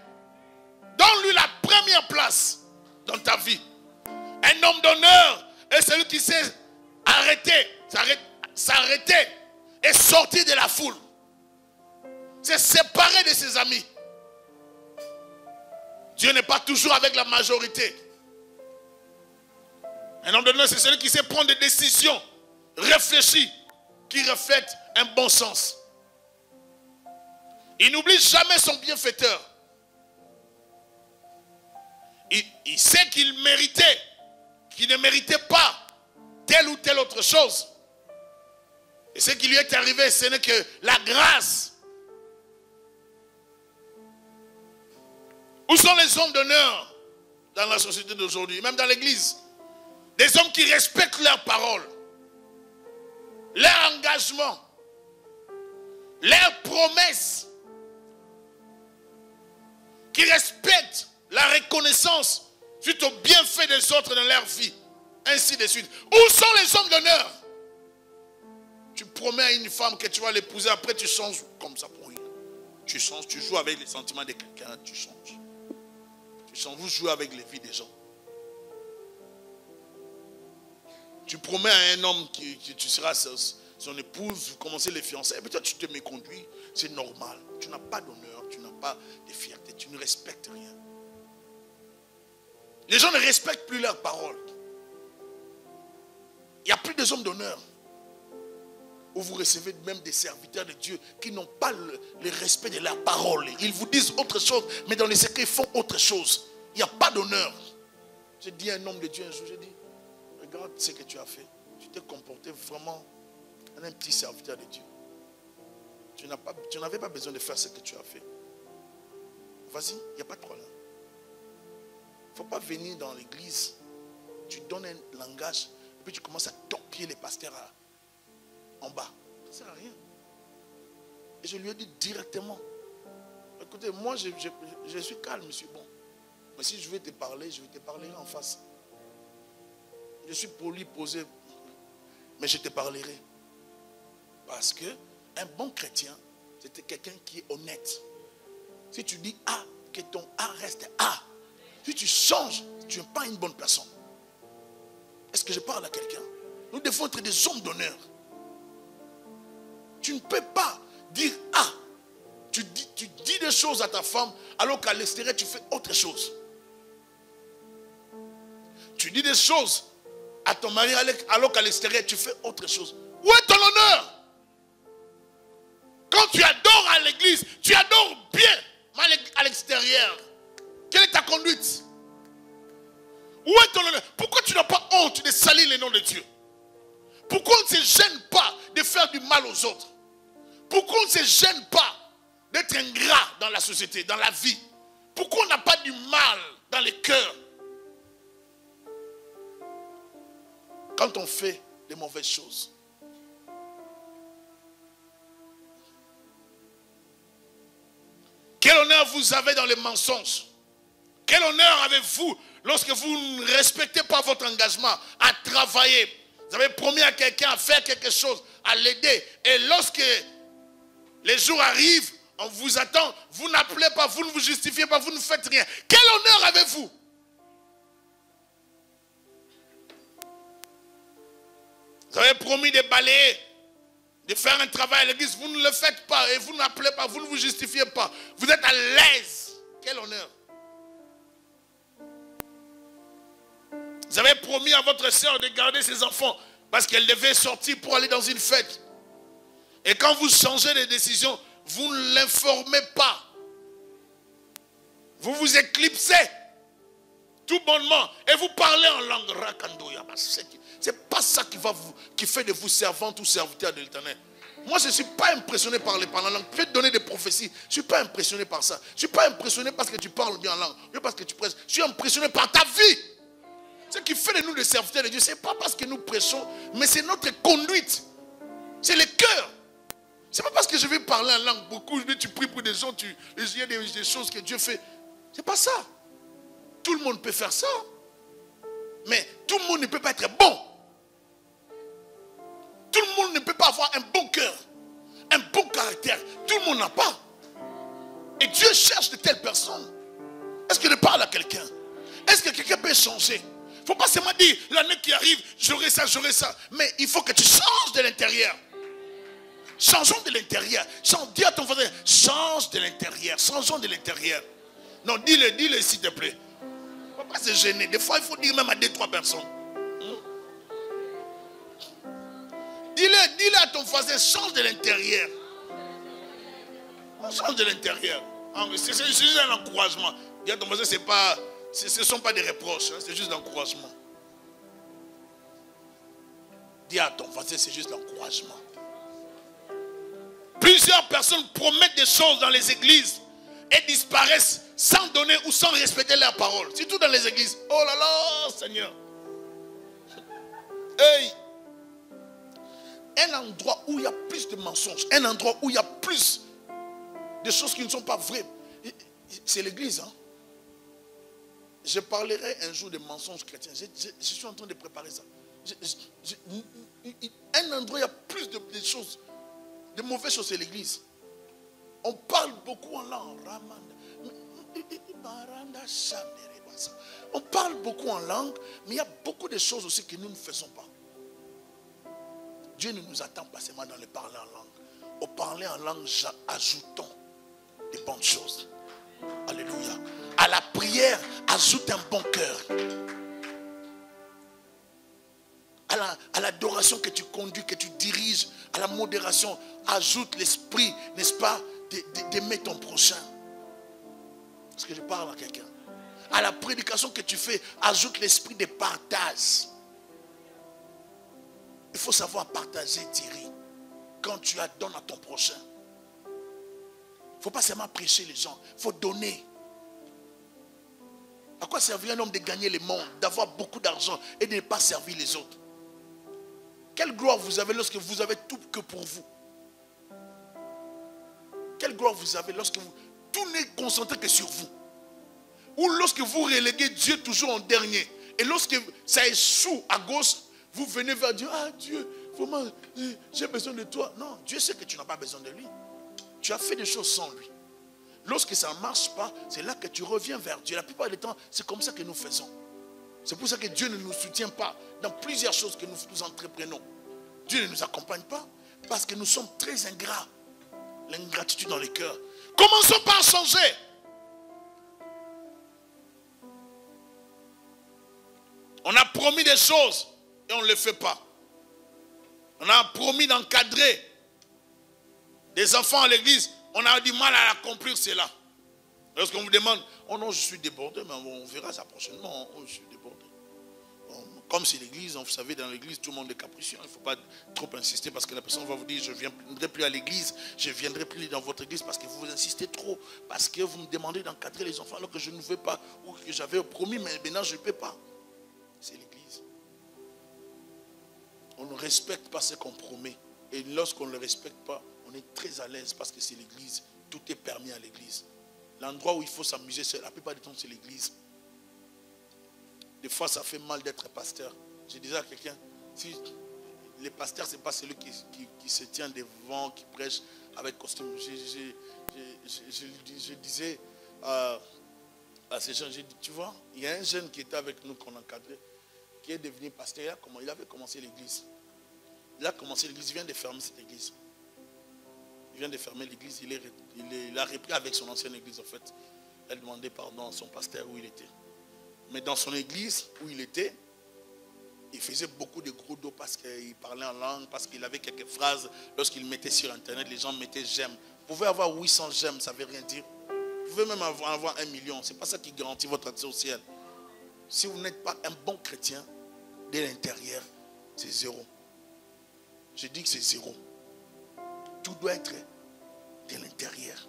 Donne-lui la première place dans ta vie. Un homme d'honneur est celui qui sait s'arrêter et sortir de la foule. C'est séparer de ses amis. Dieu n'est pas toujours avec la majorité. Un homme d'honneur, c'est celui qui sait prendre des décisions réfléchies, qui reflètent un bon sens. Il n'oublie jamais son bienfaiteur. Il sait qu'il méritait, qu'il ne méritait pas telle ou telle autre chose. Et ce qui lui est arrivé, ce n'est que la grâce. Où sont les hommes d'honneur dans la société d'aujourd'hui, même dans l'église? Des hommes qui respectent leurs paroles, leur engagement, leurs promesses, qui respectent la reconnaissance suite aux bienfaits des autres dans leur vie, ainsi de suite. Où sont les hommes d'honneur? Tu promets à une femme que tu vas l'épouser, après tu changes comme ça pour rien. Tu changes, tu joues avec les sentiments de quelqu'un, tu changes. Vous jouez avec les vies des gens. Tu promets à un homme que tu seras son épouse, vous commencez les fiançailles, mais toi tu te méconduis, c'est normal. Tu n'as pas d'honneur, tu n'as pas de fierté, tu ne respectes rien. Les gens ne respectent plus leurs paroles. Il n'y a plus des hommes d'honneur. Où vous recevez même des serviteurs de Dieu qui n'ont pas le respect de leurs paroles. Ils vous disent autre chose, mais dans les secrets, ils font autre chose. Il n'y a pas d'honneur. J'ai dit à un homme de Dieu un jour, j'ai dit, regarde ce que tu as fait. Tu t'es comporté vraiment comme un petit serviteur de Dieu. Tu n'avais pas besoin de faire ce que tu as fait. Vas-y, il n'y a pas de problème. Il ne faut pas venir dans l'église. tu donnes un langage, et puis tu commences à torpiller les pasteurs en bas. Ça ne sert à rien. Et je lui ai dit directement, écoutez, moi je suis calme, je suis bon. Mais si je vais te parler, je vais te parler en face. Je suis poli, posé, mais je te parlerai. Parce que un bon chrétien, c'était quelqu'un qui est honnête. Si tu dis A, que ton A reste A. Si tu changes, tu n'es pas une bonne personne. Est-ce que je parle à quelqu'un? Nous devons être des hommes d'honneur. Tu ne peux pas dire A. Tu dis des choses à ta femme, alors qu'à l'extérieur, tu fais autre chose. Tu dis des choses à ton mari, alors qu'à l'extérieur, tu fais autre chose. Où est ton honneur? Quand tu adores à l'église, tu adores bien, mais à l'extérieur. Quelle est ta conduite? Où est ton honneur? Pourquoi tu n'as pas honte de salir le nom de Dieu? Pourquoi on ne se gêne pas de faire du mal aux autres? Pourquoi on ne se gêne pas d'être ingrat dans la société, dans la vie? Pourquoi on n'a pas du mal dans les cœurs? Quand on fait des mauvaises choses, quel honneur vous avez dans les mensonges? Quel honneur avez-vous lorsque vous ne respectez pas votre engagement à travailler? Vous avez promis à quelqu'un à faire quelque chose, à l'aider. Et lorsque les jours arrivent, on vous attend, vous n'appelez pas, vous ne vous justifiez pas, vous ne faites rien. Quel honneur avez-vous? Vous avez promis de balayer, de faire un travail à l'église, vous ne le faites pas et vous n'appelez pas, vous ne vous justifiez pas. Vous êtes à l'aise. Quel honneur. Vous avez promis à votre sœur de garder ses enfants parce qu'elle devait sortir pour aller dans une fête. Et quand vous changez de décision, vous ne l'informez pas. Vous vous éclipsez tout bonnement et vous parlez en langue rakandoya. C'est pas ça qui fait de vous servante ou serviteur de l'Éternel. Moi, je ne suis pas impressionné par la langue. Je vais te donner des prophéties. Je ne suis pas impressionné par ça. Je ne suis pas impressionné parce que tu parles bien en langue. Je parce que tu prêches. Je suis impressionné par ta vie. Ce qui fait de nous des serviteurs de Dieu, ce n'est pas parce que nous prêchons, mais c'est notre conduite. C'est le cœur. Ce n'est pas parce que je vais parler en langue beaucoup, tu pries pour des gens, il y a des choses que Dieu fait. Ce n'est pas ça. Tout le monde peut faire ça. Mais tout le monde ne peut pas être bon. Tout le monde ne peut pas avoir un bon cœur, un bon caractère. Tout le monde n'a pas. Et Dieu cherche de telles personnes. Est-ce que je parle à quelqu'un? Est-ce que quelqu'un peut changer? Il ne faut pas seulement dire, l'année qui arrive, j'aurai ça, j'aurai ça. Mais il faut que tu changes de l'intérieur. Changeons de l'intérieur. Dis à ton voisin, change de l'intérieur. Changeons de l'intérieur. Non, dis-le s'il te plaît. Il ne faut pas se gêner. Des fois, il faut dire même à 2-3 personnes. Dis-le à ton voisin, change de l'intérieur. Change de l'intérieur. C'est juste un encouragement. Dis à ton voisin, ce ne sont pas des reproches, hein, c'est juste l'encouragement. Dis à ton voisin, c'est juste l'encouragement. Plusieurs personnes promettent des choses dans les églises et disparaissent sans donner ou sans respecter leurs paroles. Surtout dans les églises. Oh là là, Seigneur. Hey. Un endroit où il y a plus de mensonges, un endroit où il y a plus de choses qui ne sont pas vraies, c'est l'église. Hein? Je parlerai un jour de mensonges chrétiens. Je suis en train de préparer ça. Un endroit où il y a plus de choses, de mauvaises choses, c'est l'église. On parle beaucoup en langue. On parle beaucoup en langue, mais il y a beaucoup de choses aussi que nous ne faisons pas. Dieu ne nous attend pas seulement dans le parler en langue. Au parler en langue, ajoutons des bonnes choses. Alléluia. À la prière, ajoute un bon cœur. À l'adoration que tu conduis, que tu diriges, à la modération, ajoute l'esprit, n'est-ce pas, d'aimer ton prochain. Est-ce que je parle à quelqu'un? À la prédication que tu fais, ajoute l'esprit de partage. Il faut savoir partager, Thierry. Quand tu donnes à ton prochain. Il ne faut pas seulement prêcher les gens. Il faut donner. quoi servir un homme de gagner le monde, d'avoir beaucoup d'argent et de ne pas servir les autres? Quelle gloire vous avez lorsque vous avez tout que pour vous? Quelle gloire vous avez lorsque tout n'est concentré que sur vous? Ou lorsque vous reléguez Dieu toujours en dernier, et lorsque ça échoue à gauche, vous venez vers Dieu, ah Dieu, vraiment, j'ai besoin de toi. Non, Dieu sait que tu n'as pas besoin de lui. Tu as fait des choses sans lui. Lorsque ça ne marche pas, c'est là que tu reviens vers Dieu. La plupart du temps, c'est comme ça que nous faisons. C'est pour ça que Dieu ne nous soutient pas dans plusieurs choses que nous entreprenons. Dieu ne nous accompagne pas parce que nous sommes très ingrats. L'ingratitude dans les cœurs. Commençons par changer. On a promis des choses et on ne les fait pas. On a promis d'encadrer des enfants à l'église. On a du mal à accomplir cela. Lorsqu'on vous demande, oh non, je suis débordé, mais on verra ça prochainement. Oh, je suis débordé. Comme c'est l'église, vous savez, dans l'église, tout le monde est capricieux. Il ne faut pas trop insister parce que la personne va vous dire, je ne viendrai plus à l'église, je ne viendrai plus dans votre église parce que vous insistez trop, parce que vous me demandez d'encadrer les enfants alors que je ne veux pas, ou que j'avais promis, mais maintenant je ne peux pas. C'est l'église. On ne respecte pas ce qu'on promet. Et lorsqu'on ne le respecte pas, on est très à l'aise parce que c'est l'église. Tout est permis à l'église. L'endroit où il faut s'amuser, la plupart du temps, c'est l'église. Des fois, ça fait mal d'être pasteur. Je disais à quelqu'un, si les pasteurs, ce n'est pas celui qui se tient devant, qui prêche avec costume. Je disais à ces gens, j'ai dit, tu vois, il y a un jeune qui était avec nous, qu'on encadrait, qui est devenu pasteur. Il avait commencé l'église. Il a commencé l'église, il vient de fermer cette église. Il vient de fermer l'église, il a repris avec son ancienne église en fait. Elle demandait pardon à son pasteur où il était. Mais dans son église où il était, il faisait beaucoup de gros dos parce qu'il parlait en langue, parce qu'il avait quelques phrases. Lorsqu'il mettait sur internet, les gens mettaient j'aime. Vous pouvez avoir 800 j'aime, ça ne veut rien dire. Vous pouvez même avoir 1 million. Ce n'est pas ça qui garantit votre accès au ciel. Si vous n'êtes pas un bon chrétien, dès l'intérieur, c'est zéro. Je dis que c'est zéro. Tout doit être de l'intérieur.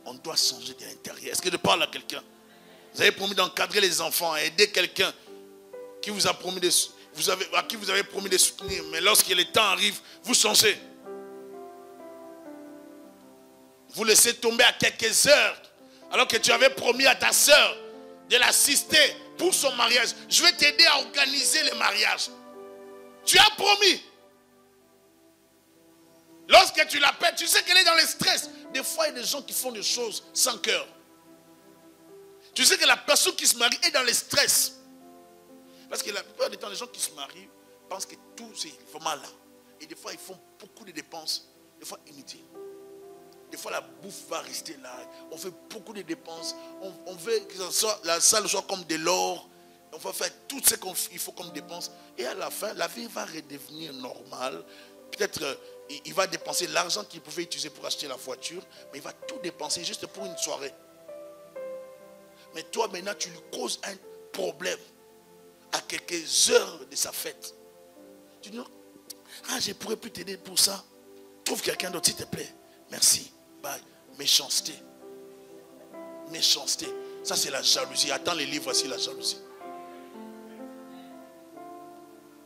On doit changer de l'intérieur. Est-ce que je parle à quelqu'un? Vous avez promis d'encadrer les enfants, aider quelqu'un qui vous a promis à qui vous avez promis de soutenir. Mais lorsque le temps arrive, vous changez. Vous laissez tomber à quelques heures. Alors que tu avais promis à ta soeur de l'assister pour son mariage. Je vais t'aider à organiser le mariage. Tu as promis. Lorsque tu l'appelles, tu sais qu'elle est dans le stress. Des fois, il y a des gens qui font des choses sans cœur. Tu sais que la personne qui se marie est dans le stress. Parce que la plupart du temps, les gens qui se marient pensent que tout c'est vraiment là. Et des fois, ils font beaucoup de dépenses. Des fois, inutiles. Des fois, la bouffe va rester là. On fait beaucoup de dépenses. On veut que la salle soit comme de l'or. On va faire tout ce qu'il faut comme dépense. Et à la fin, la vie va redevenir normale. Peut-être il va dépenser l'argent qu'il pouvait utiliser pour acheter la voiture, mais il va tout dépenser juste pour une soirée. Mais toi maintenant tu lui causes un problème à quelques heures de sa fête. Tu dis non, je pourrais plus t'aider pour ça. Trouve quelqu'un d'autre s'il te plaît. Merci. Bye. Méchanceté. Méchanceté. Ça c'est la jalousie. Attends les livres, voici la jalousie.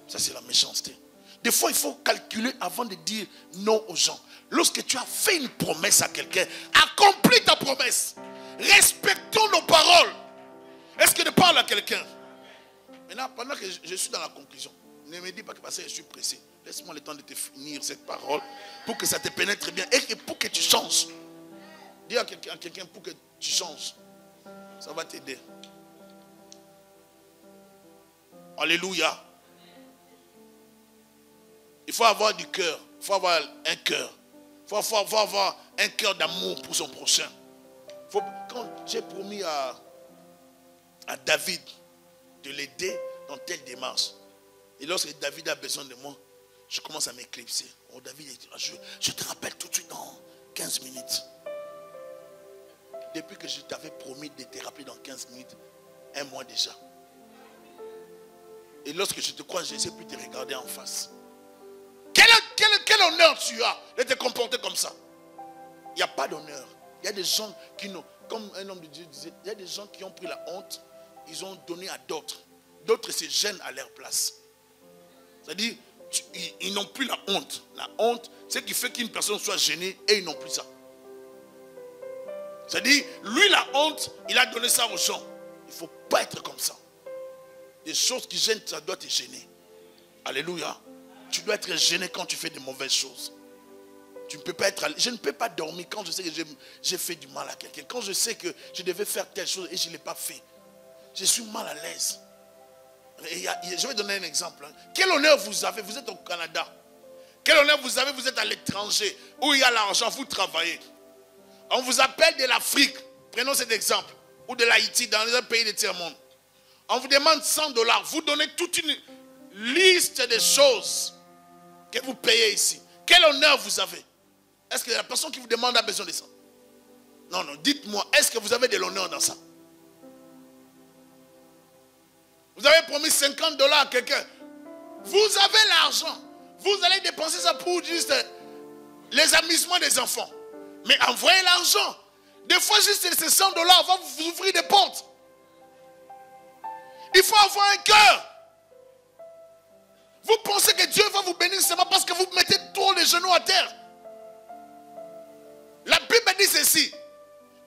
Ça c'est la méchanceté. Des fois, il faut calculer avant de dire non aux gens. Lorsque tu as fait une promesse à quelqu'un, accomplis ta promesse. Respectons nos paroles. Est-ce que je parle à quelqu'un? Maintenant, pendant que je suis dans la conclusion, ne me dis pas que parce que je suis pressé. Laisse-moi le temps de te finir cette parole pour que ça te pénètre bien et pour que tu changes. Dis à quelqu'un pour que tu changes. Ça va t'aider. Alléluia. Il faut avoir du cœur. Il faut avoir un cœur. Il faut avoir un cœur d'amour pour son prochain. Quand j'ai promis à David de l'aider dans telle démarche, et lorsque David a besoin de moi, je commence à m'éclipser. Oh David, je te rappelle tout de suite dans 15 minutes. Depuis que je t'avais promis de te rappeler dans 15 minutes, un mois déjà. Et lorsque je te crois, je ne sais plus te regarder en face. Quel honneur tu as de te comporter comme ça? Il n'y a pas d'honneur. Il y a des gens qui n'ont, comme un homme de Dieu disait, il y a des gens qui ont pris la honte ils ont donné à d'autres. D'autres se gênent à leur place. C'est-à-dire, ils n'ont plus la honte. La honte, c'est ce qui fait qu'une personne soit gênée et ils n'ont plus ça. C'est-à-dire, lui, la honte, il a donné ça aux gens. Il ne faut pas être comme ça. Des choses qui gênent, ça doit te gêner. Alléluia. Tu dois être gêné quand tu fais de mauvaises choses. Tu ne peux pas être, je ne peux pas dormir quand je sais que j'ai fait du mal à quelqu'un. Quand je sais que je devais faire telle chose et je ne l'ai pas fait. Je suis mal à l'aise. Je vais donner un exemple. Quel honneur vous avez? Vous êtes au Canada. Quel honneur vous avez? Vous êtes à l'étranger. Où il y a l'argent, vous travaillez. On vous appelle de l'Afrique. Prenons cet exemple. Ou de l'Haïti, dans un pays de tiers-monde. On vous demande $100. Vous donnez toute une liste de choses que vous payez ici. Quel honneur vous avez? Est-ce que la personne qui vous demande a besoin de ça? Non, non. Dites-moi, est-ce que vous avez de l'honneur dans ça? Vous avez promis $50 à quelqu'un. Vous avez l'argent. Vous allez dépenser ça pour juste les amusements des enfants. Mais envoyez l'argent. Des fois, juste ces $100 va vous ouvrir des portes. Il faut avoir un cœur. Vous pensez que Dieu va vous bénir seulement parce que vous mettez trop les genoux à terre. La Bible dit ceci.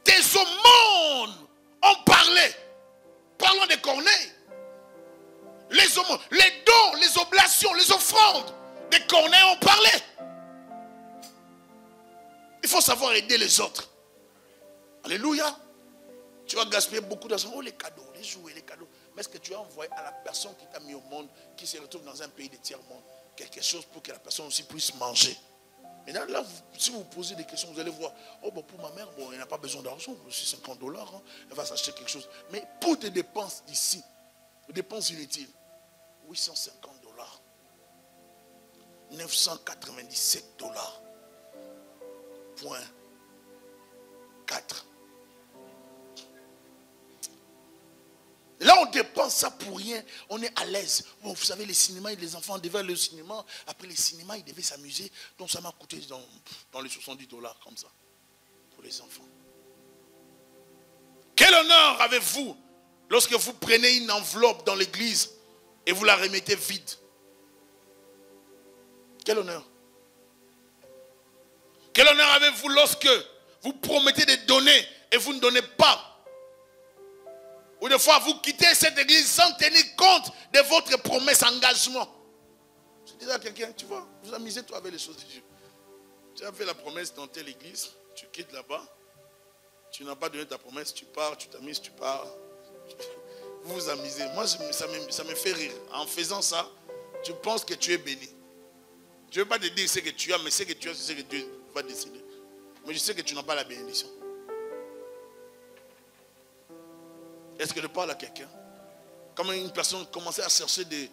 Tes aumônes ont parlé. Parlons des corneilles. Les aumônes, les dons, les oblations, les offrandes des corneilles ont parlé. Il faut savoir aider les autres. Alléluia. Tu vas gaspiller beaucoup d'argent. Oh, les cadeaux, les jouets, les cadeaux. Mais est-ce que tu as envoyé à la personne qui t'a mis au monde, qui se retrouve dans un pays de tiers-monde, quelque chose pour que la personne aussi puisse manger? Et là, si vous posez des questions, vous allez voir, oh, bon, pour ma mère, bon, elle n'a pas besoin d'argent, c'est $50, hein, elle va s'acheter quelque chose. Mais pour tes dépenses d'ici, dépenses inutiles, $850, $997, point 4. Là, on dépense ça pour rien. On est à l'aise. Bon, vous savez, les cinémas, les enfants devaient aller au cinéma. Après les cinémas, ils devaient s'amuser. Donc, ça m'a coûté dans les $70 comme ça. Pour les enfants. Quel honneur avez-vous lorsque vous prenez une enveloppe dans l'église et vous la remettez vide? Quel honneur? Quel honneur avez-vous lorsque vous promettez de donner et vous ne donnez pas? Ou des fois, vous quittez cette église sans tenir compte de votre promesse, engagement. Je disais à quelqu'un, tu vois, vous amusez-toi avec les choses de Dieu. Tu as fait la promesse dans telle église, tu quittes là-bas, tu n'as pas donné ta promesse, tu pars, tu t'amuses, tu pars. Vous vous amusez. Moi, ça me fait rire. En faisant ça, tu penses que tu es béni. Je ne veux pas te dire ce que tu as, mais ce que tu as, c'est ce que Dieu va décider. Mais je sais que tu n'as pas la bénédiction. Est-ce que je parle à quelqu'un? Comme une personne commençait à chercher des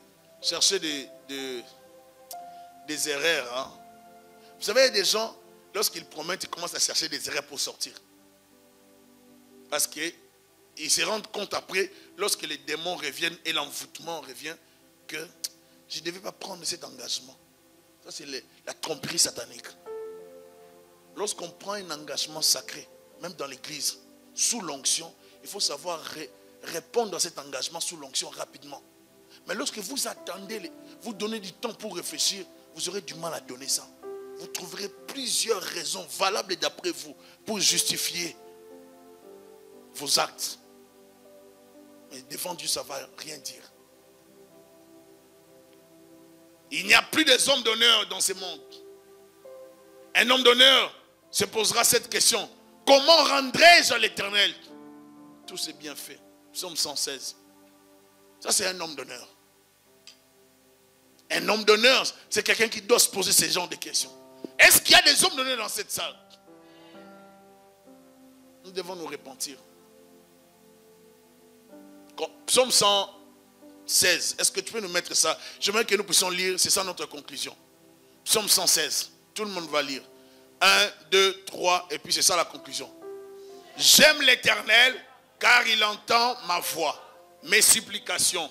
erreurs. Hein? Vous savez, il y a des gens, lorsqu'ils promettent, ils commencent à chercher des erreurs pour sortir. Parce qu'ils se rendent compte après, lorsque les démons reviennent et l'envoûtement revient, que je ne devais pas prendre cet engagement. Ça, c'est la tromperie satanique. Lorsqu'on prend un engagement sacré, même dans l'église, sous l'onction, il faut savoir répondre à cet engagement sous l'onction rapidement. Mais lorsque vous attendez, vous donnez du temps pour réfléchir, vous aurez du mal à donner ça. Vous trouverez plusieurs raisons valables d'après vous pour justifier vos actes. Mais devant Dieu, ça ne va rien dire. Il n'y a plus des hommes d'honneur dans ce monde. Un homme d'honneur se posera cette question. Comment rendrai-je à l'Éternel tous ces bienfaits? Psaume 116. Ça, c'est un homme d'honneur. Un homme d'honneur, c'est quelqu'un qui doit se poser ce genre de questions. Est-ce qu'il y a des hommes d'honneur dans cette salle? Nous devons nous repentir. Psaume 116. Est-ce que tu peux nous mettre ça? J'aimerais que nous puissions lire. C'est ça notre conclusion. Psaume 116. Tout le monde va lire. 1, 2, 3. Et puis c'est ça la conclusion. J'aime l'Éternel car il entend ma voix, mes supplications.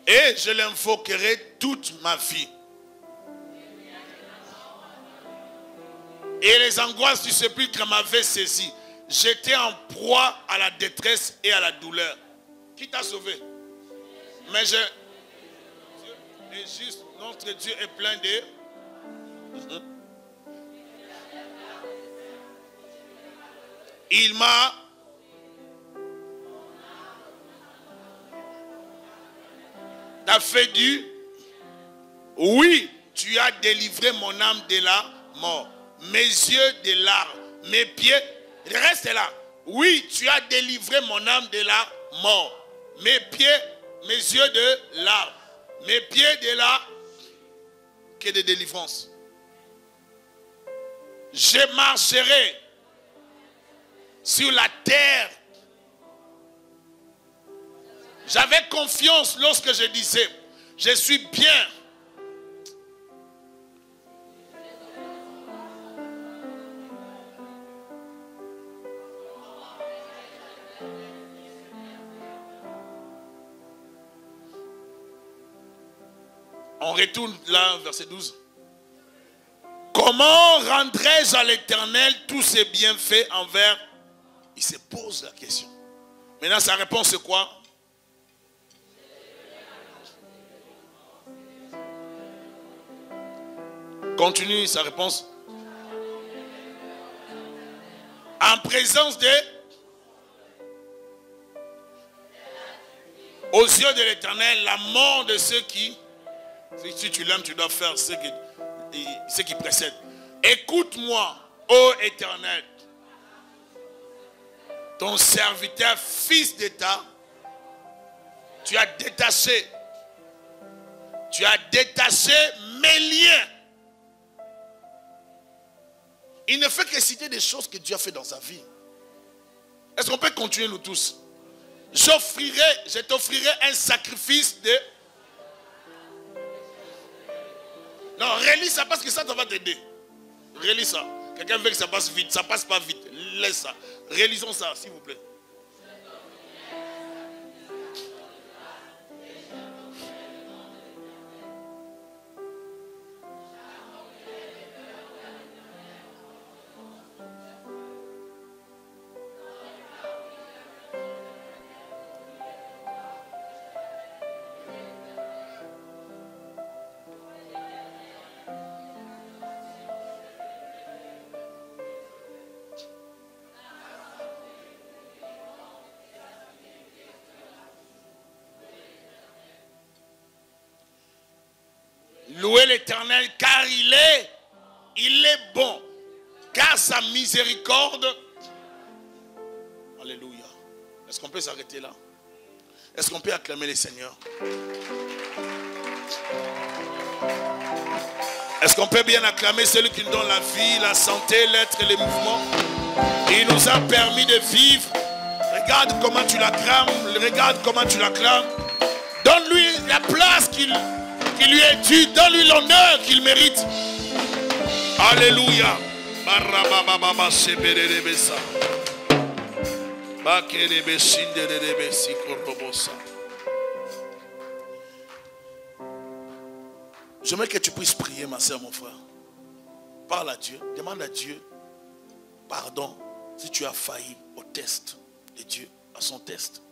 Et je l'invoquerai toute ma vie. Et les angoisses du sépulcre m'avaient saisi. j'étais en proie à la détresse et à la douleur. Qui t'a sauvé? Mais je... Dieu est juste, notre Dieu est plein de... Il m'a... T'as fait du... Oui, tu as délivré mon âme de la mort. Mes yeux de larmes. Mes pieds... Reste là. Oui, tu as délivré mon âme de la mort. Mes pieds, mes yeux de larmes. Mes pieds de la... Que de délivrance. Je marcherai sur la terre. J'avais confiance lorsque je disais, je suis bien. On retourne là, verset 12. Comment rendrai-je à l'Éternel tous ses bienfaits envers... Il se pose la question. Maintenant, sa réponse c'est quoi? Continue sa réponse. En présence de... Aux yeux de l'Éternel, la mort de ceux qui... Si tu l'aimes, tu dois faire ce qui précède. Écoute-moi, ô Éternel. Ton serviteur, fils d'État, tu as détaché mes liens. Il ne fait que citer des choses que Dieu a fait dans sa vie. Est-ce qu'on peut continuer nous tous? Je t'offrirai un sacrifice de... Non, relis ça parce que ça va t'aider. Relis ça. Quelqu'un veut que ça passe vite. Ça passe pas vite. Laisse ça. Relisons ça, s'il vous plaît. Louez l'Éternel car il est bon, car sa miséricorde. Alléluia. Est-ce qu'on peut s'arrêter là? Est-ce qu'on peut acclamer les Seigneurs? Est-ce qu'on peut bien acclamer celui qui nous donne la vie, la santé, l'être et les mouvements? Il nous a permis de vivre. Regarde comment tu l'acclames. Regarde comment tu l'acclames. Donne-lui la place qui lui est due. Donne-lui l'honneur qu'il mérite. Alléluia. J'aimerais que tu puisses prier, ma soeur, mon frère. Parle à Dieu. Demande à Dieu pardon si tu as failli au test de Dieu, à son test.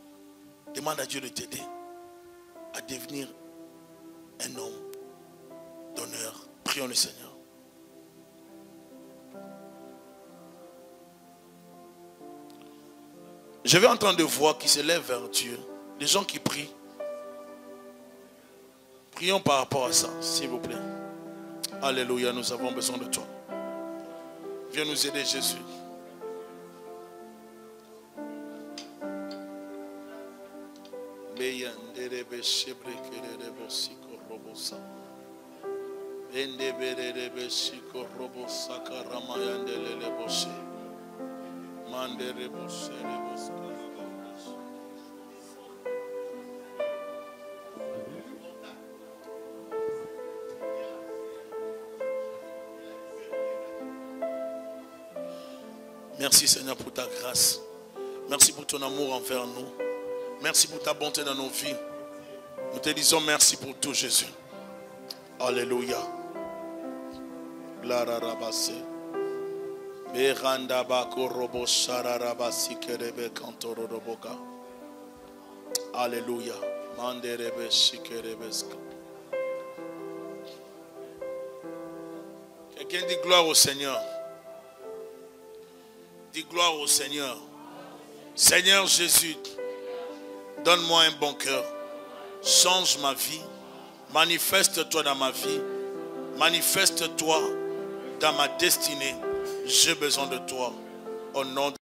Demande à Dieu de t'aider à devenir un homme d'honneur. Prions le Seigneur. Je vais entendre des voix qui s'élèvent vers Dieu. Des gens qui prient. Prions par rapport à ça, s'il vous plaît. Alléluia, nous avons besoin de toi. Viens nous aider, Jésus. Merci Seigneur pour ta grâce. Merci pour ton amour envers nous. Merci pour ta bonté dans nos vies. Nous te disons merci pour tout, Jésus. Alléluia. Alléluia. Quelqu'un dit gloire au Seigneur. Dis gloire au Seigneur. Seigneur Jésus, donne-moi un bon cœur. Change ma vie. Manifeste-toi dans ma vie. Manifeste-toi dans ma destinée. J'ai besoin de toi. Au nom de